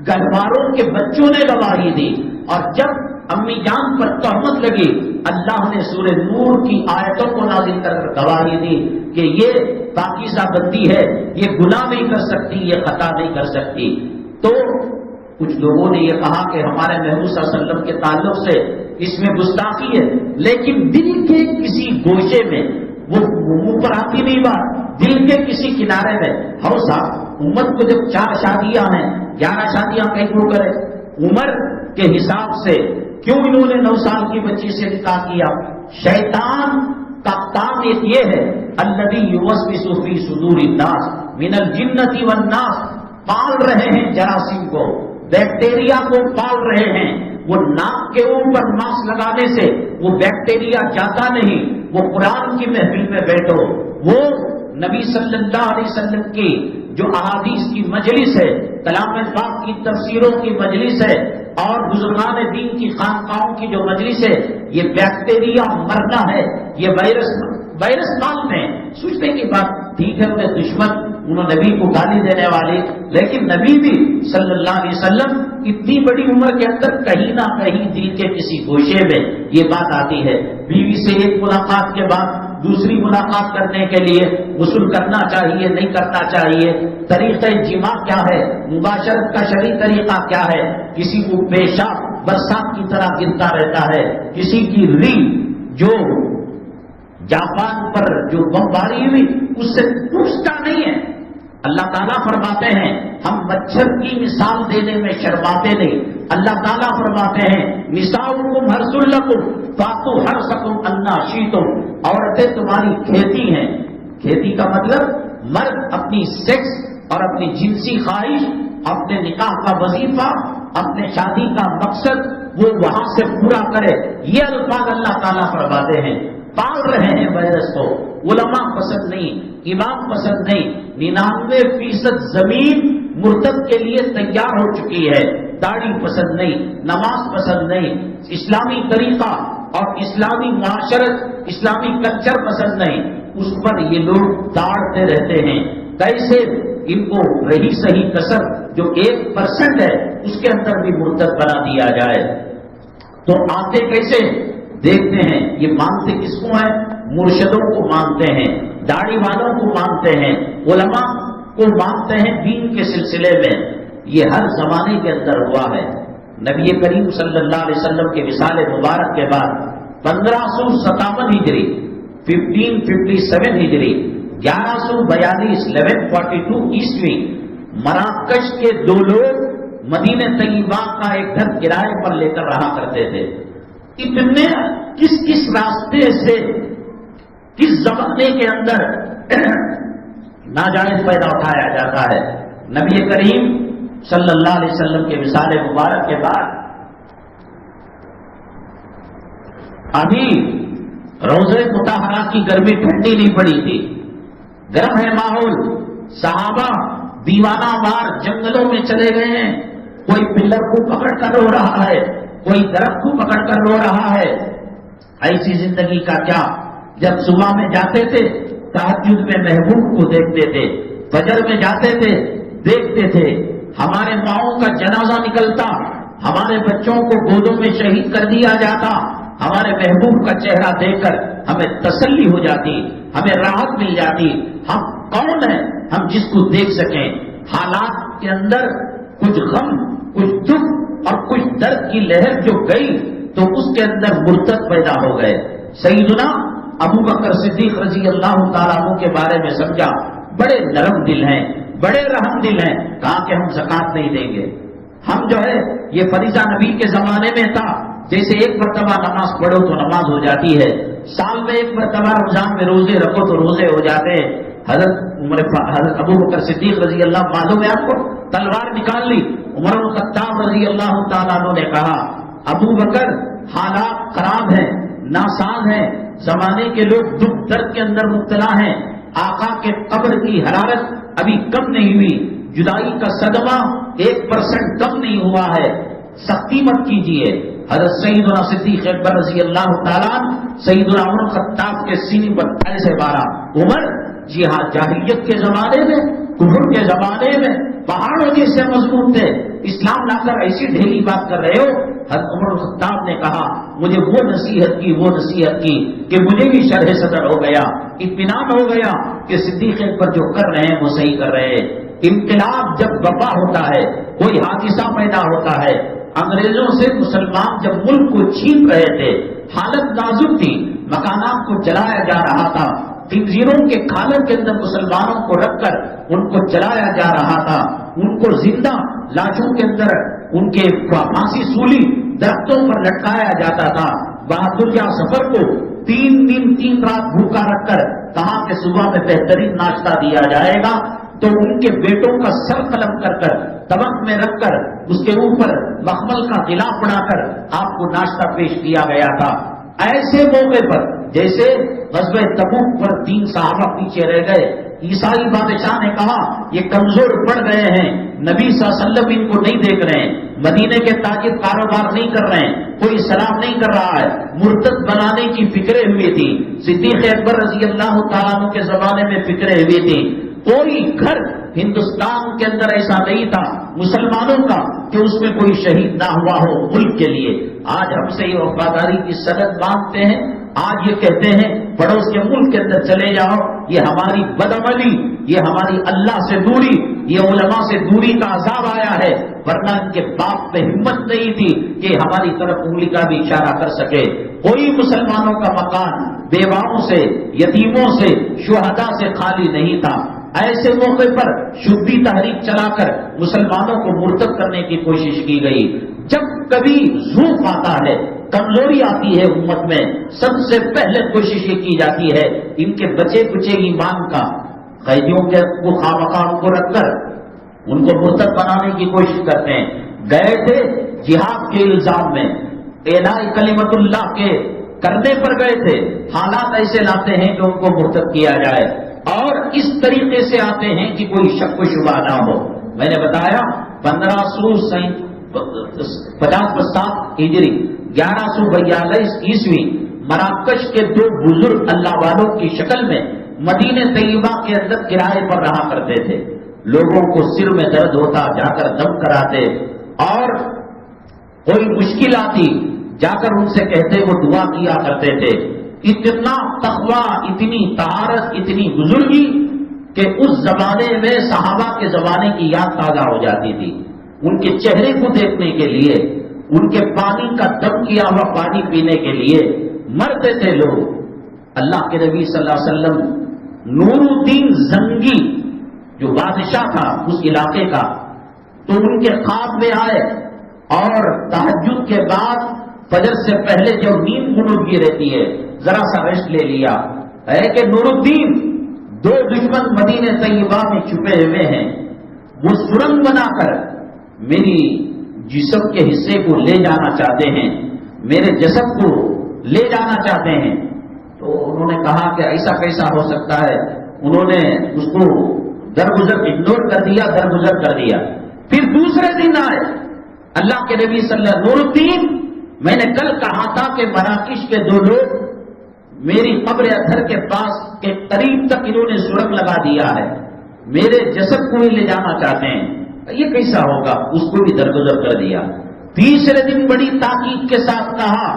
گھرواروں کے بچوں نے گواہی دی، اور جب امی جان پر تہمت لگی اللہ نے سورہ نور کی آیتوں کو نازل کر گواہی دی کہ یہ پاکیزہ بندی ہے، یہ گناہ نہیں کر سکتی، یہ خطا نہیں کر سکتی۔ تو کچھ لوگوں نے یہ کہا کہ ہمارے محبوب صلی اللہ علیہ وسلم کے تعلق سے اس میں گستاخی ہے، لیکن دل کے کسی گوشے میں وہ منہ پر آتی نہیں بات، دل کے کسی کنارے میں ہو صاحب امت کو جب 4 شادیاں ہیں، 11 شادیاں کہیں کیوں کرے؟ عمر کے حساب سے کیوں انہوں نے 9 سال کی بچی سے نکاح کیا؟ شیطان کا کام ایک یہ ہے الذی یوسوس فی صدور الناس من الجنۃ والناس، پال رہے ہیں جراثیم کو، بیکٹیریا کو پال رہے ہیں۔ وہ ناک کے اوپر ماسک لگانے سے وہ بیکٹیریا جاتا نہیں، وہ قرآن کی محفل میں بیٹھو، وہ نبی صلی اللہ علیہ وسلم کی جو احادیث کی مجلس ہے، کلام پاک کی تفسیروں کی مجلس ہے، اور بزرگان دین کی خانقاہوں کی جو مجلس ہے، یہ بیکٹیریا مرنا ہے، یہ وائرس مانتے ہیں، سوچنے کی بات ٹھیک ہے، انہیں دشمن، انہوں نبی کو گالی دینے والے، لیکن نبی بھی صلی اللہ علیہ وسلم اتنی بڑی عمر کے اندر کہیں نہ کہیں دل کے کسی گوشے میں یہ بات آتی ہے۔ بیوی سے ایک ملاقات کے بعد دوسری ملاقات کرنے کے لیے غسل کرنا چاہیے، نہیں کرنا چاہیے، طریقہ جماع کیا ہے، مباشرت کا شرعی طریقہ کیا ہے، کسی کو پیشاب برسات کی طرح گرتا رہتا ہے، کسی کی ری جو جاپان پر جو بمباری ہوئی اس سے پوچھتا نہیں ہے۔ اللہ تعالیٰ فرماتے ہیں ہم مچھر کی مثال دینے میں شرماتے نہیں۔ اللہ تعالیٰ فرماتے ہیں نساؤکم حرث لکم فاتوا حرثکم انا شئتم، عورتیں تمہاری کھیتی ہیں۔ کھیتی کا مطلب مرد اپنی سیکس اور اپنی جنسی خواہش، اپنے نکاح کا وظیفہ، اپنے شادی کا مقصد وہ وہاں سے پورا کرے، یہ الفاظ اللہ تعالیٰ فرماتے ہیں۔ پال رہے ہیں وائرس کو، علماء پسند نہیں، امام پسند نہیں، 99% زمین مرتد کے لیے تیار ہو چکی ہے، داڑھی پسند نہیں، نماز پسند نہیں، اسلامی طریقہ اور اسلامی معاشرت، اسلامی کلچر پسند نہیں، اس پر یہ لوگ داڑتے رہتے ہیں۔ کیسے ان کو رہی صحیح کسر جو 1% ہے اس کے اندر بھی مرتد بنا دیا جائے؟ تو آتے کیسے دیکھتے ہیں، یہ مانتے کس کو ہیں؟ مرشدوں کو مانتے ہیں، داڑھی والوں کو مانتے ہیں، علماء کو مانتے ہیں دین کے سلسلے میں۔ یہ ہر زمانے کے اندر ہوا ہے۔ نبی کریم صلی اللہ علیہ وسلم کے وصال مبارک کے بعد 1557 ہجری، 1557 ہجری، 1142 1142 عیسوی، مراکش کے 2 لوگ مدینہ طیبہ کا ایک گھر کرائے پر لے کر رہا کرتے تھے۔ اتنے کس راستے سے کس زمانے کے اندر ناجائز پیدا اٹھایا جاتا ہے۔ نبی کریم صلی اللہ علیہ وسلم کے وصال مبارک کے بعد ابھی روضہ مطہرہ کی گرمی ٹھنڈی نہیں پڑی تھی، گرم ہے ماحول، صحابہ دیوانہ وار جنگلوں میں چلے گئے ہیں، کوئی پلر کو پکڑ کر رو رہا ہے، کوئی درخت کو پکڑ کر رو رہا ہے۔ ایسی زندگی کا کیا؟ جب صبح میں جاتے تھے تہجد میں محبوب کو دیکھتے تھے، فجر میں جاتے تھے دیکھتے تھے، ہمارے ماؤں کا جنازہ نکلتا، ہمارے بچوں کو گودوں میں شہید کر دیا جاتا، ہمارے محبوب کا چہرہ دیکھ کر ہمیں تسلی ہو جاتی، ہمیں راحت مل جاتی۔ ہم کون ہیں ہم جس کو دیکھ سکیں؟ حالات کے اندر کچھ غم، کچھ دکھ اور کچھ درد کی لہر جو گئی تو اس کے اندر مرتد پیدا ہو گئے۔ سیدنا ابو بکر صدیق رضی اللہ تعالیٰ عنہ کے بارے میں سمجھا، بڑے نرم دل ہیں، بڑے رحم دل ہیں، کہا کہ ہم زکوٰۃ نہیں دیں گے، ہم جو ہے یہ فریضہ نبی کے زمانے میں تھا، جیسے ایک مرتبہ نماز پڑھو تو نماز ہو جاتی ہے، سال میں ایک مرتبہ رمضان میں روزے رکھو تو روزے ہو جاتے ہیں۔ حضرت ابو بکر صدیق رضی اللہ معلوم ہے آپ کو، تلوار نکال لی، عمر بن الخطاب رضی اللہ تعالیٰ عنہ نے کہا ابو بکر حالات خراب ہیں، ناساز ہیں، زمانے کے لوگ دکھ درد کے اندر مبتلا ہیں، آقا کے قبر کی حرارت ابھی کم نہیں ہوئی، جدائی کا صدمہ 1% کم نہیں ہوا ہے، سختی مت کیجیے۔ حضرت سیدنا صدیق اکبر رضی اللہ تعالیٰ سیدنا عمر خطاب کے سینے پر ایسے مارا، عمر جی ہاں جاہلیت کے زمانے میں، کفر کے زمانے میں پہاڑوں جیسے مضبوط تھے، اسلام لا کر ایسی ڈھیلی بات کر رہے ہو۔ حضرت عمر خطاب نے کہا مجھے وہ نصیحت کی کہ مجھے بھی شرح صدر ہو گیا، اطمینان ہو گیا کہ صدیق اکبر جو کر رہے ہیں وہ صحیح کر رہے ہیں۔ انقلاب جب برپا ہوتا ہے، کوئی حادثہ پیدا ہوتا ہے، انگریزوں سے مسلمان جب ملک کو چھین رہے تھے، حالت نازک تھی، مکانات کو جلایا جا رہا تھا، خنزیروں کے کھالوں کے اندر مسلمانوں کو رکھ کر ان کو جلایا جا رہا تھا، ان کو زندہ لاشوں کے اندر ان کے پھانسی سولی درختوں پر لٹکایا جاتا تھا۔ بہادر شاہ سفر کو 3 دن 3 رات بھوکا رکھ کر کہا کہ صبح میں بہترین ناشتہ دیا جائے گا، تو ان کے بیٹوں کا سر قلم کر کر طبق میں رکھ کر اس کے اوپر مخمل کا غلاف بنا کر آپ کو ناشتہ پیش کیا گیا تھا۔ ایسے موقع پر جیسے غزوہ تبوک پر 3 صحابہ پیچھے رہ گئے، عیسائی بادشاہ نے کہا یہ کمزور پڑ گئے ہیں، نبی صلی اللہ علیہ وسلم ان کو نہیں دیکھ رہے ہیں، مدینے کے تاجر کاروبار نہیں کر رہے ہیں، کوئی سلام نہیں کر رہا ہے، مرتد بنانے کی فکریں ہوئی تھی۔ صدیق اکبر رضی اللہ تعالیٰ عنہ کے زمانے میں فکریں ہوئی تھی۔ کوئی گھر ہندوستان کے اندر ایسا نہیں تھا مسلمانوں کا کہ اس میں کوئی شہید نہ ہوا ہو ملک کے لیے۔ آج ہم سے یہ وفاداری کی سند مانگتے ہیں، آج یہ کہتے ہیں پڑوس کے ملک کے اندر چلے جاؤ، یہ ہماری بدعملی، یہ ہماری اللہ سے دوری، یہ علماء سے دوری کا عذاب آیا ہے، ورنہ ان کے باپ میں ہمت نہیں تھی کہ ہماری طرف انگلی کا بھی اشارہ کر سکے۔ کوئی مسلمانوں کا مکان بیواؤں سے، یتیموں سے، شہداء سے خالی نہیں تھا۔ ایسے موقع پر شدی تحریک چلا کر مسلمانوں کو مرتد کرنے کی کوشش کی گئی۔ جب کبھی ضعف آتا ہے، کمزوری آتی ہے امت میں، سب سے پہلے کوشش یہ کی جاتی ہے ان کے بچے کچے ایمان کا، قیدیوں کے کو خامخواہ کو رکھ کر ان کو مرتد بنانے کی کوشش کرتے ہیں۔ گئے تھے جہاد کے الزام میں، اعلاء کلمت اللہ کے کرنے پر گئے تھے، حالات ایسے لاتے ہیں کہ ان کو مرتد کیا جائے، اور اس طریقے سے آتے ہیں کہ کوئی شک و شبہ نہ ہو۔ میں نے بتایا 1550 ہجری 1142 عیسوی مراکش کے 2 بزرگ اللہ والوں کی شکل میں مدینہ طیبہ کے اندر کرائے پر رہا کرتے تھے۔ لوگوں کو سر میں درد ہوتا جا کر دم کراتے، اور کوئی مشکل آتی جا کر ان سے کہتے، وہ دعا کیا کرتے تھے۔ اتنا تقویٰ، اتنی طہارت، اتنی بزرگی کہ اس زمانے میں صحابہ کے زمانے کی یاد تازہ ہو جاتی تھی۔ ان کے چہرے کو دیکھنے کے لیے، ان کے پانی کا دم کیا ہوا پانی پینے کے لیے مرتے تھے لوگ۔ اللہ کے نبی صلی اللہ علیہ وسلم نور الدین زنگی جو بادشاہ تھا اس علاقے کا، تو ان کے خواب میں آئے، اور تہجد کے بعد فجر سے پہلے جب نیند غنود کی رہتی ہے ذرا سا ریسٹ لے لیا ہے کہ نور الدین 2 دشمن مدینہ طیبہ میں چھپے ہوئے ہیں، وہ سرنگ بنا کر میری جسم کے حصے کو لے جانا چاہتے ہیں، میرے جسد کو لے جانا چاہتے ہیں۔ تو انہوں نے کہا کہ ایسا کیسا ہو سکتا ہے؟ انہوں نے اس کو درگزر اگنور کر دیا، درگزر کر دیا۔ پھر دوسرے دن آئے اللہ کے نبی صلی اللہ علیہ وسلم، نور الدین میں نے کل کہا تھا کہ مراکش کے 2 لوگ میری قبر اطہر کے پاس کے قریب تک انہوں نے سرنگ لگا دیا ہے، میرے جسد کو ہی لے جانا چاہتے ہیں، یہ کیسا ہوگا؟ اس کو بھی درگزر کر دیا۔ تیسرے دن بڑی تاکید کے ساتھ کہا،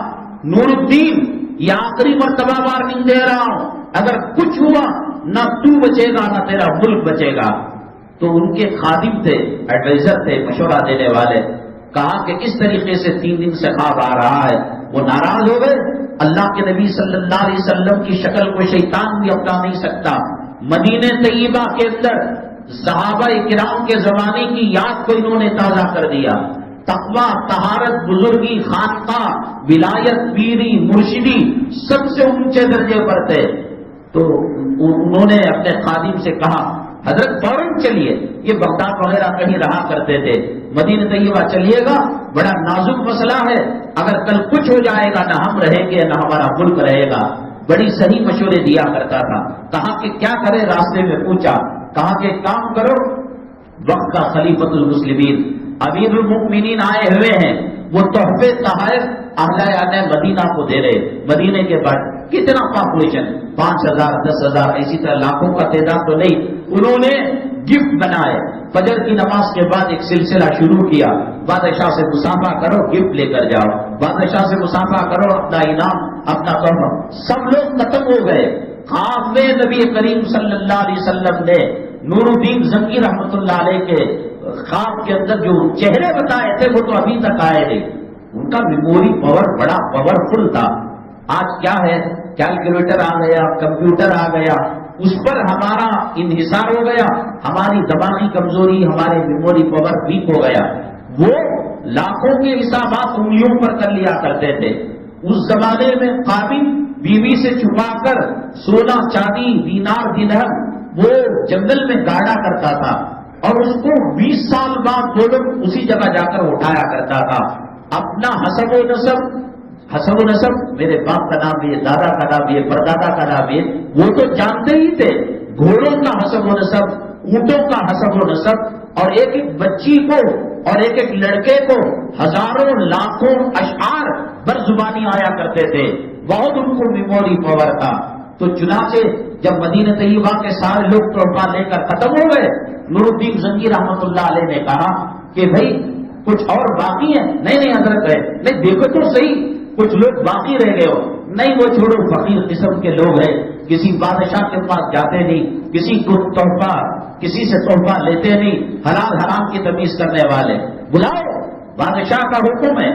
نور الدین یہ آخری مرتبہ وارننگ دے رہا ہوں، اگر کچھ ہوا نہ تو بچے گا نہ تیرا ملک بچے گا۔ تو ان کے خادم تھے، ایڈوائزر تھے، مشورہ دینے والے، کہا کہ اس طریقے سے 3 دن سے خواب آ رہا ہے۔ وہ ناراض ہو گئے۔ اللہ کے نبی صلی اللہ علیہ وسلم کی شکل کو شیطان بھی اپنا نہیں سکتا۔ مدینہ طیبہ کے اندر صحابہ کرام کے زمانے کی یاد کو انہوں نے تازہ کر دیا۔ تقویٰ، طہارت، بزرگی، خانقاہ، ولایت، پیری، مرشدی سب سے اونچے درجے پر تھے۔ تو انہوں نے اپنے خادم سے کہا، حضرت فوراً چلیے، یہ بغداد وغیرہ کہیں رہا کرتے تھے، مدینہ طیبہ چلیے گا، بڑا نازک مسئلہ ہے، اگر کل کچھ ہو جائے گا نہ ہم رہیں گے نہ ہمارا ملک رہے گا۔ بڑی صحیح مشورے دیا کرتا تھا. کہا کہ کیا کرے, راستے میں پوچھا, کہا کہ کام کرو, وقت کا خلیفۃ المسلمین امیر المؤمنین آئے ہوئے ہیں, وہ تحفے تحائف اہل مدینہ کو دے رہے. مدینے کے بعد کتنا پاپولیشن, 5,000 10,000 اسی طرح لاکھوں کا تعداد تو نہیں. انہوں نے گفٹ بنائے. فجر کی نماز کے بعد ایک سلسلہ شروع کیا, بادشاہ سے مسافہ کرو, گفٹ لے کر جاؤ, بادشاہ سے مسافہ کرو, اپنا انعام, اپنا تحفہ. سب لوگ ختم ہو گئے. خواب میں نبی کریم صلی اللہ علیہ وسلم نے نور الدین زنگی رحمۃ اللہ علیہ کے خواب کے اندر جو چہرے بتائے تھے وہ تو ابھی تک آئے نہیں. ان کا میموری پاور بڑا پاورفل تھا. آج کیا ہے, کیلکولیٹر آ گیا, کمپیوٹر آ گیا, اس پر ہمارا انحصار ہو گیا, ہماری دماغی کمزوری, ہمارے میموری پاور ویک ہو گیا. وہ لاکھوں کے حسابات انگلیوں پر کر لیا کرتے تھے. اس زمانے میں قابل بیوی سے چھپا کر سونا چاندی دینار درہم وہ جنگل میں گاڑا کرتا تھا, اور اس کو 20 سال بعد وہ لوگ اسی جگہ جا کر اٹھایا کرتا تھا. اپنا حسب و نسب میرے باپ کا نام بھی ہے, دادا کا نام بھی ہے, پردادا کا نام بھی ہے, وہ تو جانتے ہی تھے. گھوڑوں کا حسب و نسب, اونٹوں کا حسب و نسب, اور ایک ایک بچی کو اور ایک ایک لڑکے کو ہزاروں لاکھوں اشعار برزبانی آیا کرتے تھے. بہت ان کو میموری پاور تھا. تو چنانچہ جب مدینہ طیبہ کے سارے لوگ تحفہ لے کر ختم ہو گئے, نور الدین زنگی رحمۃ اللہ علیہ نے کہا کہ بھائی کچھ اور باقی ہے. نہیں حضرت ہے, نہیں دیکھو تو صحیح, کچھ لوگ باقی رہ گئے ہو. نہیں وہ چھوڑو, فقیر قسم کے لوگ ہیں, کسی بادشاہ کے پاس جاتے نہیں, کسی کو تحفہ, کسی سے تحفہ لیتے نہیں, حلال حرام کی تمیز کرنے والے. بلاؤ, بادشاہ کا حکم ہے.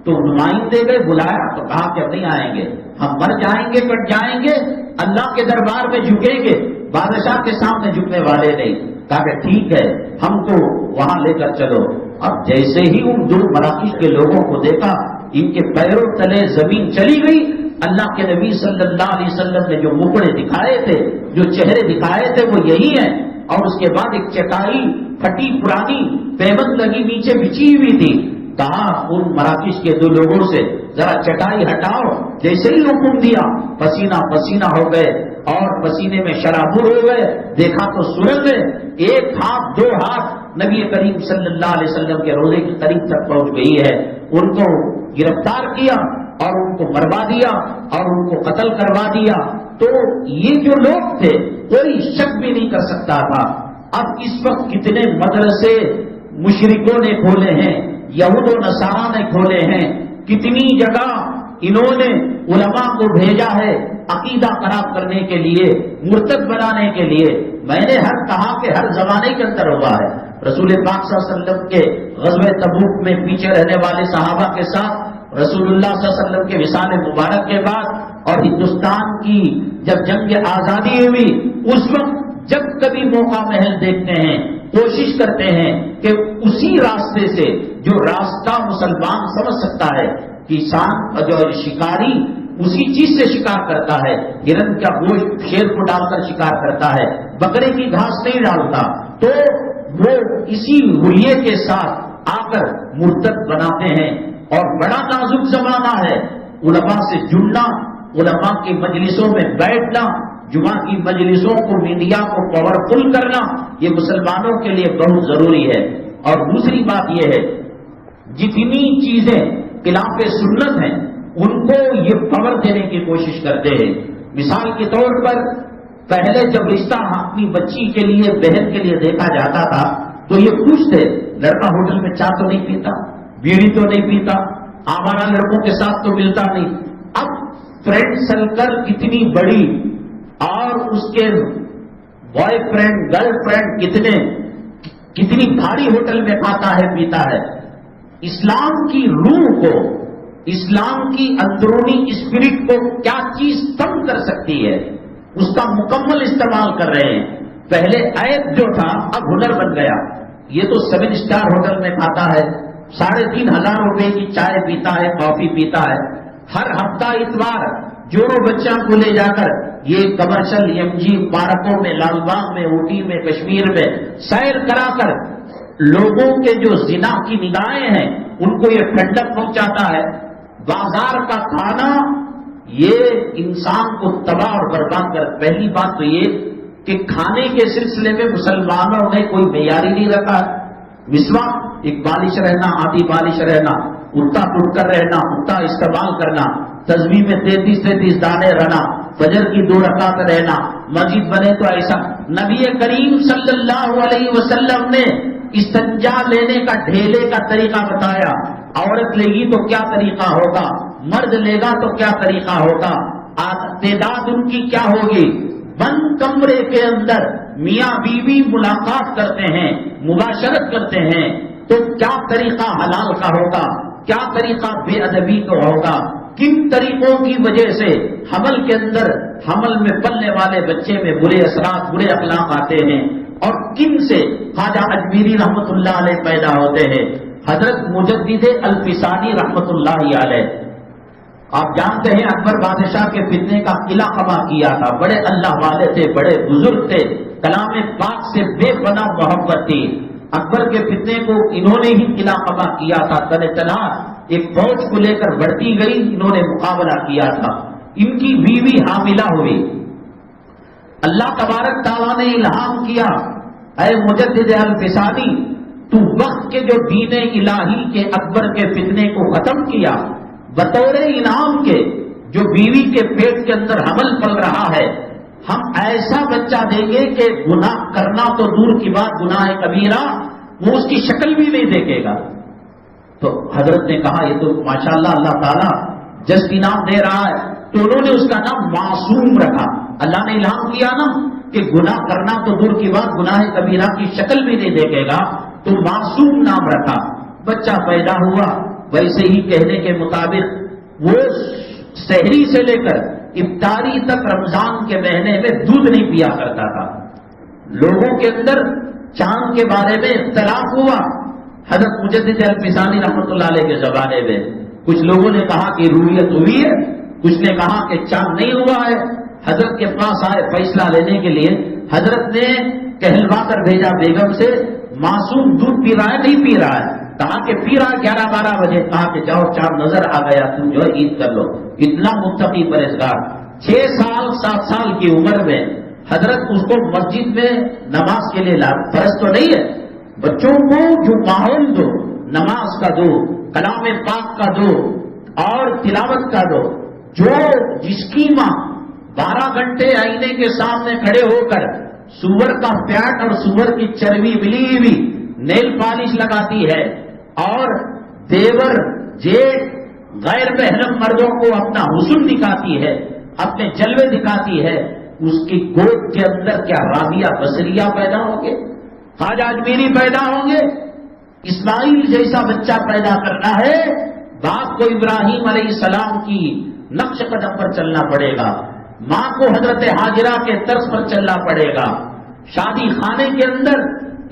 تو نمائندے گئے, بلایا تو کہا کہ اب نہیں آئیں گے, ہم مر جائیں گے, کٹ جائیں گے, اللہ کے دربار میں جھکیں گے, بادشاہ کے سامنے جھکنے والے نہیں. کہا کہ ٹھیک ہے, ہم کو وہاں لے کر چلو. اب جیسے ہی ان دو مراکش کے لوگوں کو دیکھا, ان کے پیروں تلے زمین چلی گئی. اللہ کے نبی صلی اللہ علیہ وسلم نے جو مکڑے دکھائے تھے, جو چہرے دکھائے تھے, وہ یہی ہیں. اور اس کے بعد ایک چٹائی پھٹی پرانی پیمند لگی نیچے بچھی ہوئی تھی. کہا ان مراکش کے دو لوگوں سے ذرا چٹائی ہٹاؤ. جیسے ہی حکم دیا, پسینہ پسینہ ہو گئے اور پسینے میں شرابور ہو گئے. دیکھا تو سورج ہے, ایک ہاتھ دو ہاتھ نبی کریم صلی اللہ علیہ وسلم کے روزے کے قریب تک پہنچ گئی ہے. ان کو گرفتار کیا اور ان کو مروا دیا اور ان کو قتل کروا دیا. تو یہ جو لوگ تھے کوئی شک بھی نہیں کر سکتا تھا. اب اس وقت کتنے مدرسے مشرکوں نے کھولے ہیں, یہود و نصارہ نے کھولے ہیں, کتنی جگہ انہوں نے علماء کو بھیجا ہے عقیدہ خراب کرنے کے لیے, مرتد بنانے کے لیے. میں نے کہا کہ ہر زمانے کے اندر ہوا ہے. رسول پاک صلی اللہ علیہ وسلم کے غزوہ تبوک میں پیچھے رہنے والے صحابہ کے ساتھ رسول اللہ صلی اللہ علیہ وسلم کے وصال مبارک کے بعد اور ہندوستان کی جب جنگ آزادی ہوئی, اس وقت جب کبھی موقع محل دیکھتے ہیں, کوشش کرتے ہیں کہ اسی راستے سے جو راستہ مسلمان سمجھ سکتا ہے, کسان جو شکاری اسی چیز سے شکار کرتا ہے, ہرن کا گوشت شیر کو ڈال کر شکار کرتا ہے, بکرے کی گھاس نہیں ڈالتا, تو وہ اسی حلیے کے ساتھ آ کر مرتد بناتے ہیں. اور بڑا نازک زمانہ ہے, علماء سے جڑنا, علماء کی مجلسوں میں بیٹھنا, جمعہ کی مجلسوں کو میڈیا کو پاورفل کرنا, یہ مسلمانوں کے لیے بہت ضروری ہے. اور دوسری بات یہ ہے, جتنی چیزیں خلاف سنت ہیں ان کو یہ پاور دینے کی کوشش کرتے ہیں. مثال کے طور پر پہلے جب رشتہ اپنی بچی کے لیے, بہن کے لیے دیکھا جاتا تھا تو یہ پوچھتے, لڑکا ہوٹل میں چائے تو نہیں پیتا, بیڑی تو نہیں پیتا, آوارہ لڑکوں کے ساتھ تو ملتا نہیں. اب فرینڈ سرکل اتنی بڑی اور اس کے بوائے فرینڈ گرل فرینڈ کتنی بھاری ہوٹل میں کھاتا ہے پیتا ہے. اسلام کی روح کو, اسلام کی اندرونی اسپرٹ کو کیا چیز کم کر سکتی ہے, اس کا مکمل استعمال کر رہے ہیں. پہلے عیب جو تھا اب ہنر بن گیا. یہ تو 7 اسٹار ہوٹل میں کھاتا ہے, 3,500 روپے کی چائے پیتا ہے, کافی پیتا ہے. ہر ہفتہ اتوار جوڑوں بچوں کو لے جا کر یہ کمرشل MG پارکوں میں, لال باغ میں, اوٹی میں, کشمیر میں سیر کرا کر لوگوں کے جو زنا کی نگاہیں ہیں ان کو یہ ٹھنڈک پہنچاتا ہے. بازار کا کھانا یہ انسان کو تباہ اور برباد کر. پہلی بات تو یہ کہ کھانے کے سلسلے میں مسلمانوں نے کوئی معیاری نہیں رکھا. مسواک ایک بالش رہنا، آدھی بالش رہنا، اٹھتا ٹوٹ کر رہنا، اٹھتا استعمال کرنا، تسبیح میں 33 دانے رہنا، فجر کی 2 رکعت رہنا، مسجد بنے تو ایسا. نبی کریم صلی اللہ علیہ وسلم نے استنجا لینے کا ڈھیلے کا طریقہ بتایا. عورت لے گی تو کیا طریقہ ہوگا، مرد لے گا تو کیا طریقہ ہوگا، تعداد ان کی کیا ہوگی. بند کمرے کے اندر میاں بیوی ملاقات کرتے ہیں، مباشرت کرتے ہیں، تو کیا طریقہ حلال کا ہوگا، کیا طریقہ بے ادبی کا ہوگا. کن طریقوں کی وجہ سے حمل کے اندر، حمل میں پلنے والے بچے میں برے اثرات، برے اخلاق آتے ہیں، اور کن سے خواجہ اجمیری رحمت اللہ علیہ پیدا ہوتے ہیں. حضرت مجدد الفسانی رحمت اللہ علیہ، آپ جانتے ہیں اکبر بادشاہ کے فتنے کا قلعہ قبا کیا تھا. بڑے اللہ والے تھے، بڑے بزرگ تھے، کلام پاک سے بے پناہ محبت تھی. اکبر کے فتنے کو انہوں نے ہی قلعہ قبا کیا تھا. تن تنہا ایک فوج کو لے کر بڑھتی گئی، انہوں نے مقابلہ کیا تھا. ان کی بیوی حاملہ ہوئی. اللہ تبارک تعالیٰ نے الہام کیا، اے مجدد الفسانی، تو وقت کے جو دین الہی کے اکبر کے فتنے کو ختم کیا، بطور انعام کے جو بیوی کے پیٹ کے اندر حمل پل رہا ہے، ہم ایسا بچہ دیں گے کہ گناہ کرنا تو دور کی بات، گناہ کبیرہ وہ اس کی شکل بھی نہیں دیکھے گا. تو حضرت نے کہا یہ تو ماشاءاللہ اللہ تعالیٰ جس انعام دے رہا ہے، تو انہوں نے اس کا نام معصوم رکھا. اللہ نے الہام کیا نا کہ گناہ کرنا تو دور کی بات، گناہ کبیرہ کی شکل بھی نہیں دیکھے گا، تو معصوم نام رکھا. بچہ پیدا ہوا، ویسے ہی کہنے کے مطابق وہ سحری سے لے کر افطاری تک رمضان کے مہینے میں دودھ نہیں پیا کرتا تھا. لوگوں کے اندر چاند کے بارے میں اختلاف ہوا. حضرت مجدد الفسانی رحمۃ اللہ علیہ کے زمانے میں کچھ لوگوں نے کہا کہ رویت ہوئی ہے، کچھ نے کہا کہ چاند نہیں ہوا ہے. حضرت کے پاس آئے فیصلہ لینے کے لیے. حضرت نے کہلوا کر بھیجا بیگم سے، معصوم دودھ پی رہا ہے نہیں پی رہا ہے؟ کہا کہ پی رہا 11-12 بجے. کہا کہ جاؤ چاند نظر آ گیا، تم جو ہے عید کر لو. اتنا متقی پرہیزگار. 6 سال 7 سال کی عمر میں حضرت اس کو مسجد میں نماز کے لیے لا. فرض تو نہیں ہے، بچوں کو جو ماحول دو، نماز کا دو، کلام پاک کا دو اور تلاوت کا دو. جو جس کی ماں 12 گھنٹے آئینے کے سامنے کھڑے ہو کر سور کا پیٹ اور سور کی چربی ملی ہوئی نیل پالش لگاتی ہے، اور دیور جیٹ غیر محرم مردوں کو اپنا حسن دکھاتی ہے، اپنے جلوے دکھاتی ہے، اس کی گود کے اندر کیا رابعہ بصریہ پیدا ہوں گے، خواجہ اجمیری پیدا ہوں گے؟ اسماعیل جیسا بچہ پیدا کرنا ہے، باپ کو ابراہیم علیہ السلام کی نقش قدم پر چلنا پڑے گا، ماں کو حضرت ہاجرہ کے طرز پر چلنا پڑے گا. شادی خانے کے اندر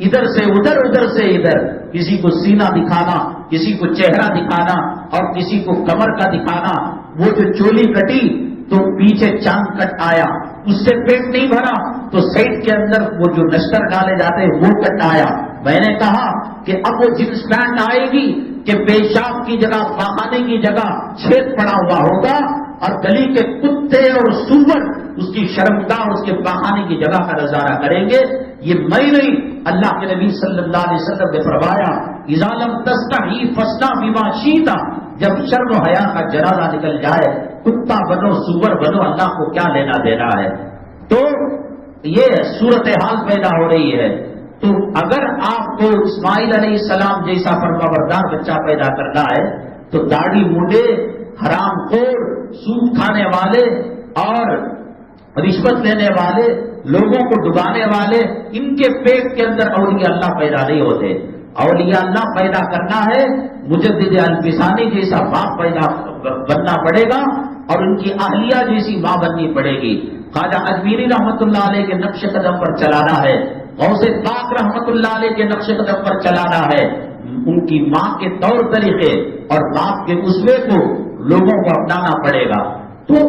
ادھر سے ادھر، ادھر سے ادھر، کسی کو سینہ دکھانا، کسی کو چہرہ دکھانا اور کسی کو کمر کا دکھانا. وہ جو چولی کٹی تو پیچھے چاند کٹ آیا، اس سے پیٹ نہیں بھرا تو سائڈ کے اندر وہ جو نشتر ڈالے جاتے وہ کٹ آیا. میں نے کہا کہ اب وہ جنس پینٹ آئے گی کہ پیشاب کی جگہ، پاخانے کی جگہ چھید پڑا ہوا ہوگا، اور گلی کے کتے اور سور اس کی شرمگاہ اور اس کے پاخانے کی جگہ کا نظارہ کریں گے. یہ میں نہیں، اللہ کے نبی صلی اللہ علیہ وسلم نے فرمایا، اذا لم تستحی فاصنع بما شئت، جب شرم و حیا کا جنازہ نکل جائے، کتا بنو سور بنو، اللہ کو کیا لینا دینا ہے. تو یہ صورتحال پیدا ہو رہی ہے. تو اگر آپ کو اسماعیل علیہ السلام جیسا فرمانبردار بچہ پیدا کرنا ہے تو داڑھی منڈے، حرام خور، سود کھانے والے اور رشوت لینے والے، لوگوں کو ڈبانے والے، ان کے پیٹ کے اندر اولیاء اللہ پیدا نہیں ہوتے. اولیاء اللہ پیدا کرنا ہے، مجدد الفسانی جیسا باپ پیدا بننا پڑے گا اور ان کی اہلیہ جیسی ماں بننی پڑے گی. خواجہ اجمیری رحمت اللہ علیہ کے نقش قدم پر چلانا ہے، غوث پاک رحمت اللہ علیہ کے نقش قدم پر چلانا ہے. ان کی ماں کے طور طریقے اور باپ کے اسوے کو لوگوں کو اپنانا پڑے گا. تو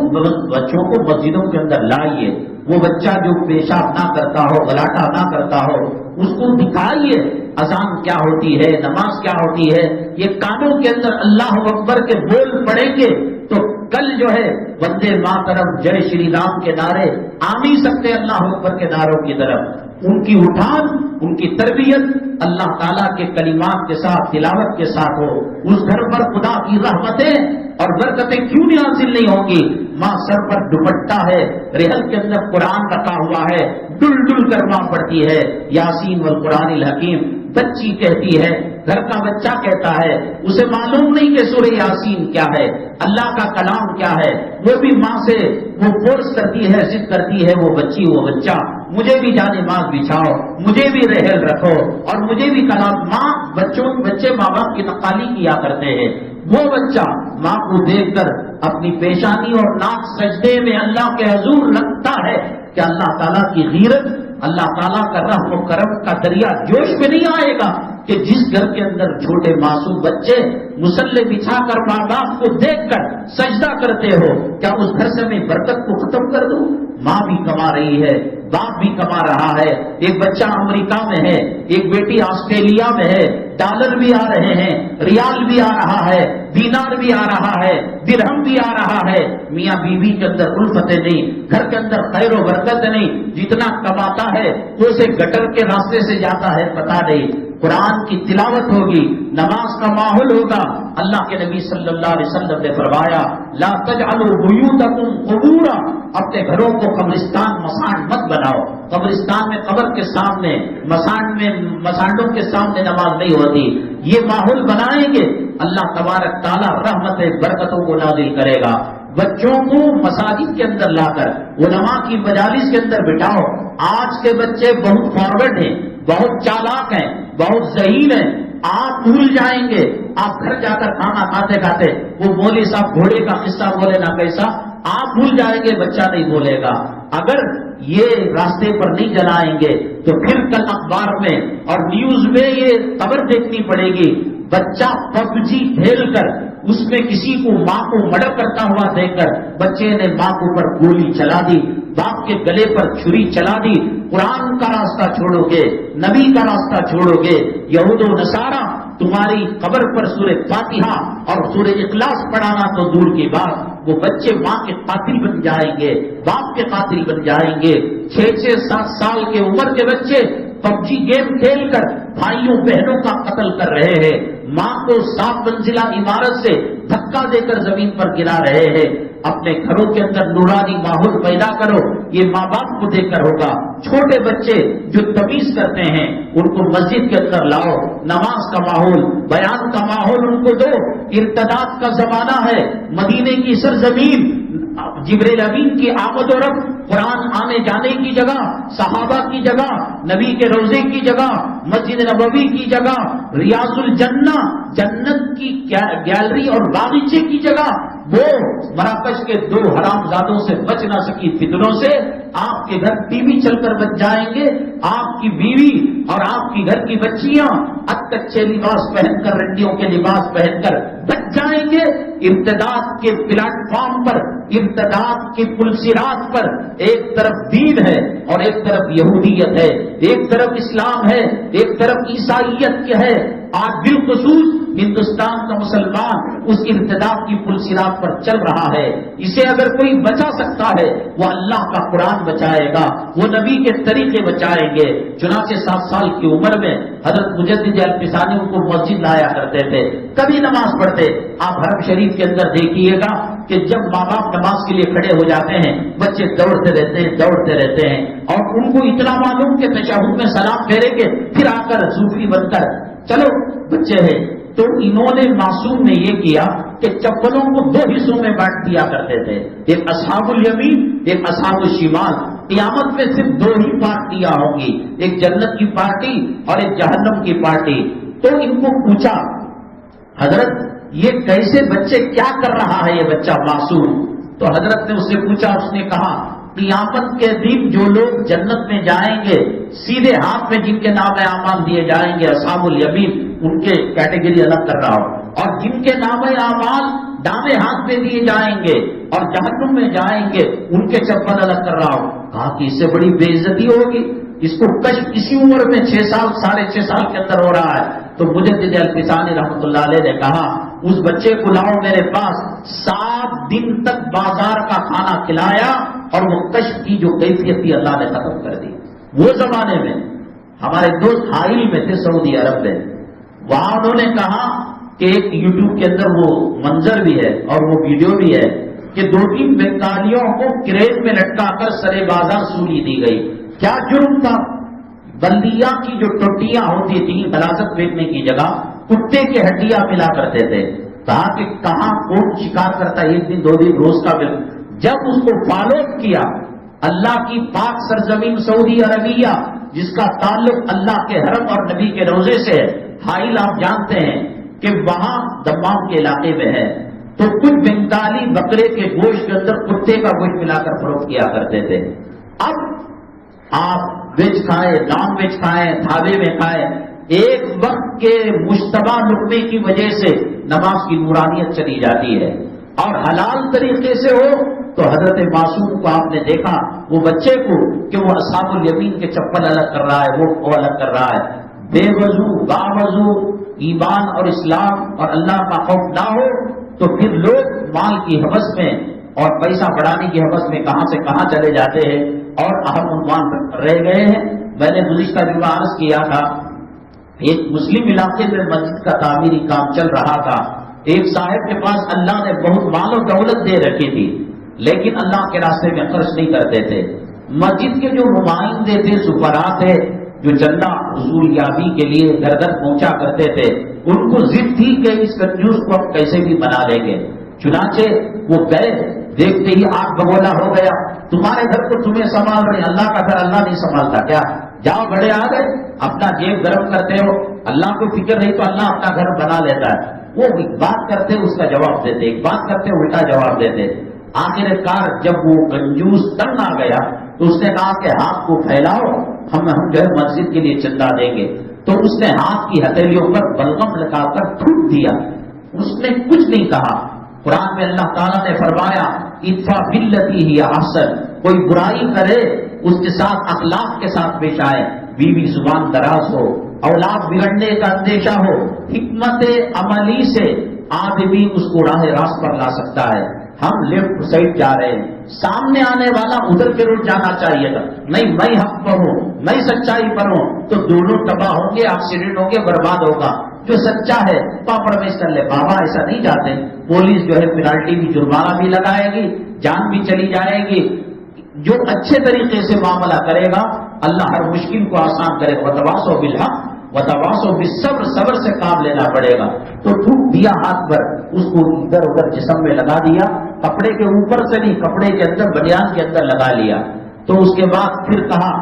بچوں کو مسجدوں کے اندر لائیے. وہ بچہ جو پیشاب نہ کرتا ہو، غلاٹا نہ کرتا ہو، اس کو دکھائیے اذان کیا ہوتی ہے، نماز کیا ہوتی ہے. یہ کانوں کے اندر اللہ اکبر کے بول پڑیں گے تو کل جو ہے وندے ماترم جے شری رام کے نعرے آ نہیں سکتے اللہ اکبر کے نعروں کی طرف. ان کی اٹھان، ان کی تربیت اللہ تعالیٰ کے کلمات کے ساتھ، تلاوت کے ساتھ ہو. اس گھر پر خدا کی رحمتیں اور برکتیں کیوں نہیں حاصل نہیں ہوں گی؟ ماں سر پر دوپٹہ ہے، رحل کے اندر قرآن رکھا ہوا ہے، ڈل ڈل کر ماں پڑتی ہے یاسین والقرآن الحکیم. بچی کہتی ہے، گھر کا بچہ کہتا ہے، اسے معلوم نہیں کہ سورہ یاسین کیا ہے، اللہ کا کلام کیا ہے. وہ بھی ماں سے وہ فورس کرتی ہے، ضد کرتی ہے، وہ بچی وہ بچہ، مجھے بھی جانماز بچھاؤ، مجھے بھی رحل رکھو اور مجھے بھی کلام. ماں بچے ماں باپ کی نقالی کیا کرتے ہیں. وہ بچہ ماں کو دیکھ کر اپنی پیشانی اور ناک سجدے میں اللہ کے حضور رکھتا ہے کہ اللہ تعالیٰ کی غیرت، اللہ تعالیٰ کا رحم و کرم کا دریا جوش میں نہیں آئے گا کہ جس گھر کے اندر چھوٹے معصوم بچے مصلے بچھا کر ماں باپ کو دیکھ کر سجدہ کرتے ہو، کیا اس گھر سے میں برکت کو ختم کر دوں؟ ماں بھی کما رہی ہے، باپ بھی کما رہا ہے، ایک بچہ امریکہ میں ہے، ایک بیٹی آسٹریلیا میں ہے، ڈالر بھی آ رہے ہیں، ریال بھی آ رہا ہے، دینار بھی آ رہا ہے، درہم بھی آ رہا ہے. میاں بیوی کے اندر الفتیں نہیں، گھر کے اندر خیر و برکت نہیں. جتنا کماتا ہے وہ اسے گٹر کے راستے سے جاتا ہے پتا نہیں. قرآن کی تلاوت ہوگی، نماز کا ماحول ہوگا. اللہ کے نبی صلی اللہ علیہ وسلم نے فرمایا لا تجعلوا بیوتکم قبورا، اپنے گھروں کو قبرستان مساج مت بناؤ. قبرستان میں قبر کے سامنے، مساجوں کے سامنے نماز نہیں ہوتی. یہ ماحول بنائیں گے اللہ تبارک تعالیٰ رحمت برکتوں کو نازل کرے گا. بچوں کو مساجد کے اندر لا کر علماء کی مجالس کے اندر بٹھاؤ. آج کے بچے بہت فارورڈ ہیں، بہت چالاک ہیں، بہت ذہین ہیں. آپ بھول جائیں گے، آپ گھر جا کر کھانا کھاتے کھاتے وہ مولوی صاحب گھوڑے کا قصہ بولے نہ کیسا، آپ بھول جائیں گے، بچہ نہیں بولے گا. اگر یہ راستے پر نہیں جلائیں گے تو پھر کل اخبار میں اور نیوز میں یہ خبر دیکھنی پڑے گی، بچہ پب جی کھیل کر اس میں کسی کو ماں کو مرڈر کرتا ہوا دیکھ کر بچے نے ماں کے اوپر گولی چلا دی، باپ کے گلے پر چھری چلا دی. قرآن کا راستہ چھوڑو گے، نبی کا راستہ چھوڑو گے، یہود و نصارہ تمہاری قبر پر سورہ فاتحہ اور سورہ اخلاص پڑھانا تو دور کی بات، وہ بچے ماں کے قاتل بن جائیں گے، باپ کے قاتل بن جائیں گے. 6-7 سال کے عمر کے بچے پب جی گیم کھیل کر بھائیوں بہنوں کا قتل کر رہے ہیں، ماں کو 7 منزلہ عمارت سے دھکا دے کر زمین پر گرا رہے ہیں. اپنے گھروں کے اندر نورانی ماحول پیدا کرو، یہ ماں باپ کو دیکھ کر ہوگا. چھوٹے بچے جو تمیز کرتے ہیں ان کو مسجد کے اندر لاؤ، نماز کا ماحول، بیان کا ماحول ان کو دو. ارتداد کا زمانہ ہے، مدینے کی سرزمین، جبریل امین کی آمد و رفت، قرآن آنے جانے کی جگہ، صحابہ کی جگہ، نبی کے روزے کی جگہ، مسجد نبوی کی جگہ، ریاض الجنہ جنت کی گیلری اور باغیچے کی جگہ. وہ مراکش کے 2 حرام زادوں سے بچ نہ سکی فتنوں سے آپ کے گھر ٹی وی چل کر بچ جائیں گے. آپ کی بیوی اور آپ کی گھر کی بچیاں کچے لباس پہن کر، رنڈیوں کے لباس پہن کر بچ جائیں گے. ارتداد کے پلیٹ فارم پر، ارتداد کی پلسرات پر ایک طرف دین ہے اور ایک طرف یہودیت ہے، ایک طرف اسلام ہے، ایک طرف عیسائیت کے ہے. آج بالخصوص ہندوستان کا مسلمان اس ارتداد کی پلسرات پر چل رہا ہے. اسے اگر کوئی بچا سکتا ہے وہ اللہ کا قرآن بچائے گا، وہ نبی کے طریقے بچائیں گے. چنانچہ 7 سال کی عمر میں حضرت مجدد الفسانی ان کو مسجد لایا کرتے تھے، کبھی نماز پڑھتے. آپ حرم شریف کے اندر دیکھیے گا کہ جب ماں باپ نماز کے لیے کھڑے ہو جاتے ہیں بچے دوڑتے رہتے ہیں اور ان کو اتنا معلوم کہ تشہد میں سلام پھیریں گے پھر آ کر صوفی بن کر چلو بچے ہیں. تو انہوں نے معصوم نے یہ کیا کہ چپلوں کو 2 حصوں میں بانٹ دیا کرتے تھے، ایک اصحاب الیمین، ایک اصحاب الشمال. قیامت میں صرف 2 ہی پارٹیاں ہوں گی، ایک جنت کی پارٹی اور ایک جہنم کی پارٹی. تو ان کو پوچھا حضرت یہ کیسے بچے کیا کر رہا ہے یہ بچہ معصوم؟ تو حضرت نے اس سے پوچھا، اس نے کہا قیامت کے دن جو لوگ جنت میں جائیں گے سیدھے ہاتھ میں جن کے نام اعمال دیے جائیں گے اصحاب الیمین، ان کے کیٹیگری الگ کر رہا ہوں، اور جن کے نام اعمال دائیں ہاتھ میں دیے جائیں گے اور جہنم میں جائیں گے ان کے چپل الگ کر رہا ہوں. کہا کہ اس سے بڑی بے عزتی ہوگی، اس کو کشف اسی عمر میں 6 سال 6.5 سال کے اندر ہو رہا ہے. تو مجدد الفسانی رحمۃ اللہ علیہ نے کہا اس بچے کو لاؤ میرے پاس. 7 دن تک بازار کا کھانا کھلایا اور وہ کشف کی جو کیفیت تھی اللہ نے ختم کر دی. وہ زمانے میں ہمارے دوست حائل میں تھے سعودی عرب میں، وہاں انہوں نے کہا کہ ایک یوٹیوب کے اندر وہ منظر بھی ہے اور وہ ویڈیو بھی ہے کہ 2-3 بنگالیوں کو کریٹ میں لٹکا کر سرے بازار سولی دی گئی. کیا جرم تھا؟ بلدیا کی جو ٹوٹیاں ہوتی تھیں غلاظت پھینکنے کی جگہ، کتے کی ہڈیاں ملا کرتے تھے. کہا کہ کہاں کون شکار کرتا ہے 1 دن 2 دن روز کا بل. جب اس کو فالو کیا اللہ کی پاک سرزمین سعودی عربیہ جس کا تعلق اللہ کے حرم اور نبی کے روزے سے ہے، حائل آپ جانتے ہیں کہ وہاں دمام کے علاقے میں ہے، تو کچھ بنگالی بکرے کے گوشت کے اندر کتے کا گوشت ملا کر فروخت کیا کرتے تھے. اب آپ ویج کھائیں، نان ویج کھائیں، ڈھابے میں کھائیں، ایک وقت کے مشتبہ لقمے کی وجہ سے نماز کی نورانیت چلی جاتی ہے. اور حلال طریقے سے ہو تو حضرت معصوم کو آپ نے دیکھا وہ بچے کو کہ وہ اصحاب الیمین کے چپل الگ کر رہا ہے، وہ الگ کر رہا ہے. بے وضو باوضو ایمان اور اسلام اور اللہ کا خوف نہ ہو تو پھر لوگ مال کی حوث میں اور پیسہ بڑھانے کی حوث میں کہاں سے کہاں چلے جاتے ہیں اور اہم عنوان رہ گئے ہیں. میں نے گزشتہ جمعہ عرض کیا تھا ایک مسلم علاقے میں مسجد کا تعمیری کام چل رہا تھا. ایک صاحب کے پاس اللہ نے بہت مال و دولت دے رکھی تھی لیکن اللہ کے راستے میں خرچ نہیں کرتے تھے. مسجد کے جو نمائندے تھے، سفراء تھے، جو چندہ حصول یابی کے لیے گھر گھر پہنچا کرتے تھے، ان کو ضد تھی کہ اس کنجوس کو ہم کیسے بھی بنا لیں گے. چنانچہ وہ گئے، دیکھتے ہی آگ بگولا ہو گیا. تمہارے گھر کو تمہیں سنبھال رہے، اللہ کا گھر اللہ نہیں سنبھالتا کیا؟ جاؤ بڑے آ گئے، اپنا جیب گرم کرتے ہو، اللہ کو فکر نہیں تو اللہ اپنا گھر بنا لیتا ہے. وہ ایک بات کرتے اس کا جواب دیتے، ایک بات کرتے الٹا جواب دیتے. آخر کار جب وہ کنجوس تنگ آ گیا تو اس نے کہا کہ ہاتھ کو پھیلاؤ، ہم جو ہے مسجد کے لیے چندہ دیں گے. تو اس نے ہاتھ کی ہتھیلیوں پر بلغم لگا کر تھوک دیا. اس نے کچھ نہیں کہا. قرآن میں اللہ تعالیٰ نے فرمایا ادفع باللتی ہی احسن، کوئی برائی کرے اس کے ساتھ اخلاق کے ساتھ پیش آئے. بیوی زبان دراز ہو، اولاد بگڑنے کا اندیشہ ہو، حکمت عملی سے آدمی اس کو راہ راست پر لا سکتا ہے. ہم لیفٹ سائڈ جا رہے ہیں، سامنے آنے والا ادھر کے روڈ جانا چاہیے تھا. نہیں میں حق پر ہوں، میں سچائی پر ہوں، تو دونوں تباہ ہوں گے، ایکسیڈنٹ ہوں گے، برباد ہوگا. جو سچا ہے کمپرومائز کر لے. بابا ایسا نہیں جاتے، پولیس جو ہے پینالٹی بھی جرمانہ بھی لگائے گی، جان بھی چلی جائے گی. جو اچھے طریقے سے معاملہ کرے گا اللہ ہر مشکل کو آسان کرے. وتواصوا بالحق وتواصوا بالصبر، صبر سے کام لینا پڑے گا. تو تھوک دیا ہاتھ پر، اس کو ادھر ادھر جسم میں لگا دیا، کپڑے کے اوپر سے نہیں، کپڑے کے اندر بنیان کے اندر لگا لیا. تو اس کے بعد پھر کہا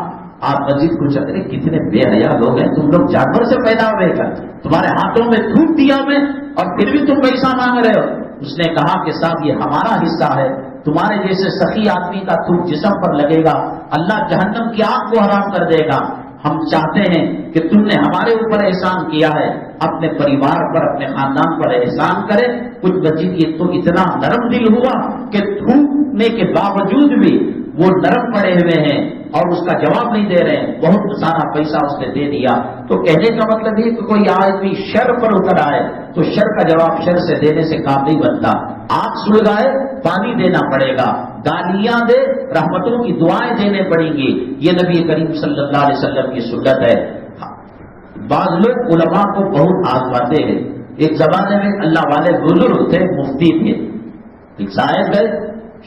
آپ مسجد کو چل رہے، کتنے بے حیا لوگ ہیں، تم لوگ جانور سے پیدا ہوئے کیا؟ تمہارے ہاتھوں میں تھوک دیا میں اور پھر بھی تم پیسہ مانگ رہے ہو. اس نے کہا کہ صاحب یہ ہمارا حصہ ہے، تمہارے جیسے سخی آدمی کا تھوک جسم پر لگے گا اللہ جہنم کی آگ کو حرام کر دے گا. ہم چاہتے ہیں کہ تم نے ہمارے اوپر احسان کیا ہے، اپنے پریوار پر اپنے خاندان پر احسان کرے. کچھ مسجد کی تو اتنا نرم دل ہوا کہ تھوکنے کے باوجود بھی وہ نرم پڑے ہوئے ہیں اور اس کا جواب نہیں دے رہے ہیں. بہت سارا پیسہ اس نے دے دیا. تو کہنے کا مطلب یہ کہ کوئی آدمی شر پر اتر آئے تو شر کا جواب شر سے دینے سے کام نہیں بنتا. آگ سلگائے پانی دینا پڑے گا، گالیاں دے رحمتوں کی دعائیں دینے پڑیں گی. یہ نبی کریم صلی اللہ علیہ وسلم کی سنت ہے. بعض لوگ علماء کو بہت آزماتے ہیں. ایک زمانے میں اللہ والے بزرگ تھے، مفتی تھے. ایک صاحب گئے،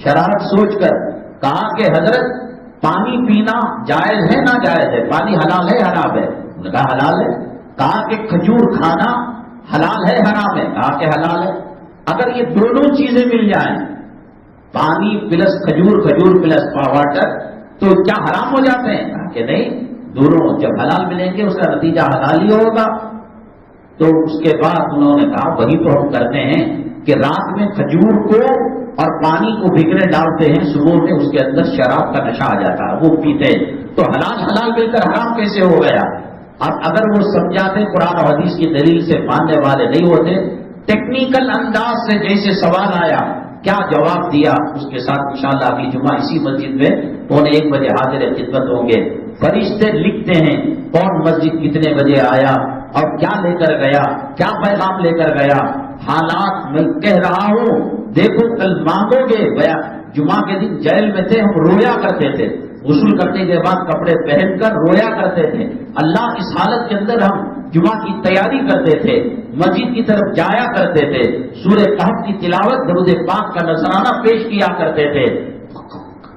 شرارت سوچ کر کہا کہ حضرت پانی پینا جائز ہے نہ جائز ہے؟ پانی حلال ہے حرام ہے؟ انہوں نے کہا حلال ہے. کہا کہ کھجور کھانا حلال ہے حرام ہے؟ کہا کہ حلال ہے. اگر یہ دونوں چیزیں مل جائیں، پانی پلس کھجور، کھجور پلس واٹر، تو کیا حرام ہو جاتے ہیں؟ کہا کہ نہیں، دونوں جب حلال ملیں گے اس کا نتیجہ حلال ہی ہوگا. تو اس کے بعد انہوں نے کہا وہی تو ہم کرتے ہیں کہ رات میں کھجور کو اور پانی کو بھگنے ڈالتے ہیں، صبح میں اس کے اندر شراب کا نشہ آ جاتا ہے، وہ پیتے ہیں. تو حلال حلال مل کر حرام کیسے ہو گیا؟ اب اگر وہ سمجھاتے قرآن و حدیث کی دلیل سے ماننے والے نہیں ہوتے، ٹیکنیکل انداز سے جیسے سوال آیا کیا جواب دیا، اس کے ساتھ انشاءاللہ ابھی جمعہ اسی مسجد میں 1:15 بجے حاضر خدمت ہوں گے. فرشتے لکھتے ہیں کون مسجد کتنے بجے آیا اور کیا لے کر گیا، کیا پیغام لے کر گیا. حالات میں کہہ رہا ہوں، دیکھو کل مانگو گے، جمعہ کے دن جیل میں تھے، ہم رویا کرتے تھے، غسل کرنے کے بعد کپڑے پہن کر رویا کرتے تھے، اللہ اس حالت کے اندر ہم جمعہ کی تیاری کرتے تھے، مسجد کی طرف جایا کرتے تھے، سورہ کہف کی تلاوت، درود پاک کا نذرانہ پیش کیا کرتے تھے۔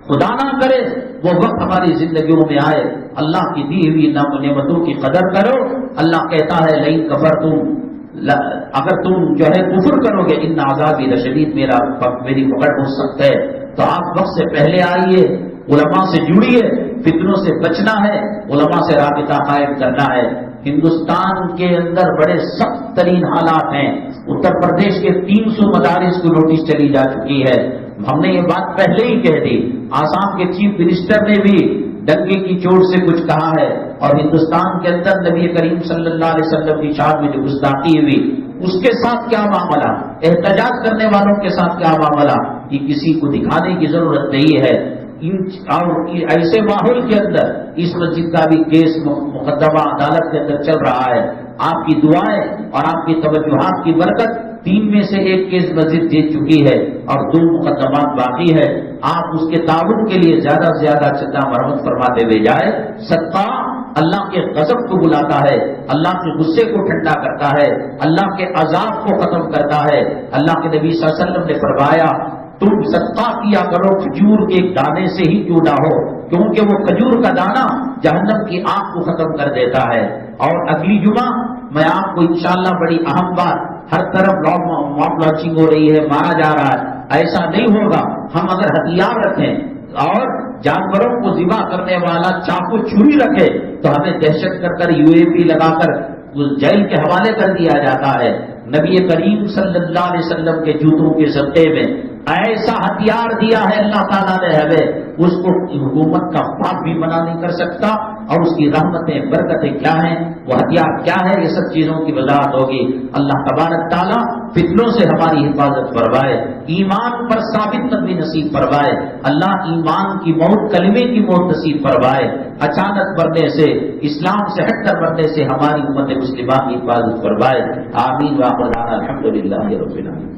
خدا نہ کرے وہ وقت ہماری زندگیوں میں آئے، اللہ کی دی ہوئی نعمتوں کی قدر کرو۔ اللہ کہتا ہے لئن کفرتم، اگر تم جو ہے کفر کرو گے، ان عذابی لشدید، میری پکڑ ہو سکتا ہے۔ تو آپ وقت سے پہلے آئیے، علماء سے جڑیے، فتنوں سے بچنا ہے، علماء سے رابطہ قائم کرنا ہے۔ ہندوستان کے اندر بڑے سخت ترین حالات ہیں، اتر پردیش کے 300 مدارس کو نوٹس چلی جا چکی ہے، ہم نے یہ بات پہلے ہی کہہ دی، آسام کے چیف منسٹر نے بھی ڈنگے کی چوٹ سے کچھ کہا ہے، اور ہندوستان کے اندر نبی کریم صلی اللہ علیہ وسلم کی شان میں جو گستاخی ہوئی اس کے ساتھ کیا معاملہ، احتجاج کرنے والوں کے ساتھ کیا معاملہ، یہ کسی کو دکھانے کی ضرورت نہیں ہے۔ اور ایسے ماحول کے اندر اس مسجد کا بھی کیس مقدمہ عدالت کے اندر چل رہا ہے، آپ کی دعائیں اور آپ کی توجہات کی برکت 3 میں سے 1 کیس مسجد جیت چکی ہے اور 2 مقدمات باقی ہے۔ آپ اس کے تعاون کے لیے زیادہ سے زیادہ چندہ مرحمت فرماتے ہوئے جائے۔ صدقہ اللہ کے غضب کو بلاتا ہے، اللہ کے غصے کو ٹھنڈا کرتا ہے، اللہ کے عذاب کو ختم کرتا ہے۔ اللہ کے نبی صلی اللہ علیہ وسلم نے فرمایا تم صدقہ کیا کرو کھجور کے دانے سے ہی کیوں نہ ہو، کیونکہ وہ کھجور کا دانہ جہنم کی آگ کو ختم کر دیتا ہے۔ اور اگلی جمعہ میں آپ کو انشاءاللہ بڑی اہم بات، ہر طرف موب لانچنگ ہو رہی ہے، مارا جا رہا ہے، ایسا نہیں ہوگا۔ ہم اگر ہتھیار رکھیں اور جانوروں کو ذبح کرنے والا چاقو چھری رکھے تو ہمیں دہشت کر UAP لگا کر جیل کے حوالے کر دیا جاتا ہے۔ نبی کریم صلی اللہ علیہ وسلم کے جوتوں کے صدقے میں ایسا ہتھیار دیا ہے اللہ تعالیٰ نے ہمیں، اس کو حکومت کا خواب بھی منع نہیں کر سکتا، اور اس کی رحمتیں برکتیں کیا ہیں، وہ ہتھیار کیا ہے، یہ سب چیزوں کی وضاحت ہوگی۔ اللہ تبارک تعالیٰ فتنوں سے ہماری حفاظت فرمائے، ایمان پر ثابت قدمی نصیب فرمائے، اللہ ایمان کی موت، کلمے کی موت نصیب فرمائے، اچانک مرنے سے، اسلام سے ہٹ کر مرنے سے ہماری امت مسلمہ کی حفاظت فرمائے۔ آمین۔ وآخر دعوانا الحمدللہ رب العالمین۔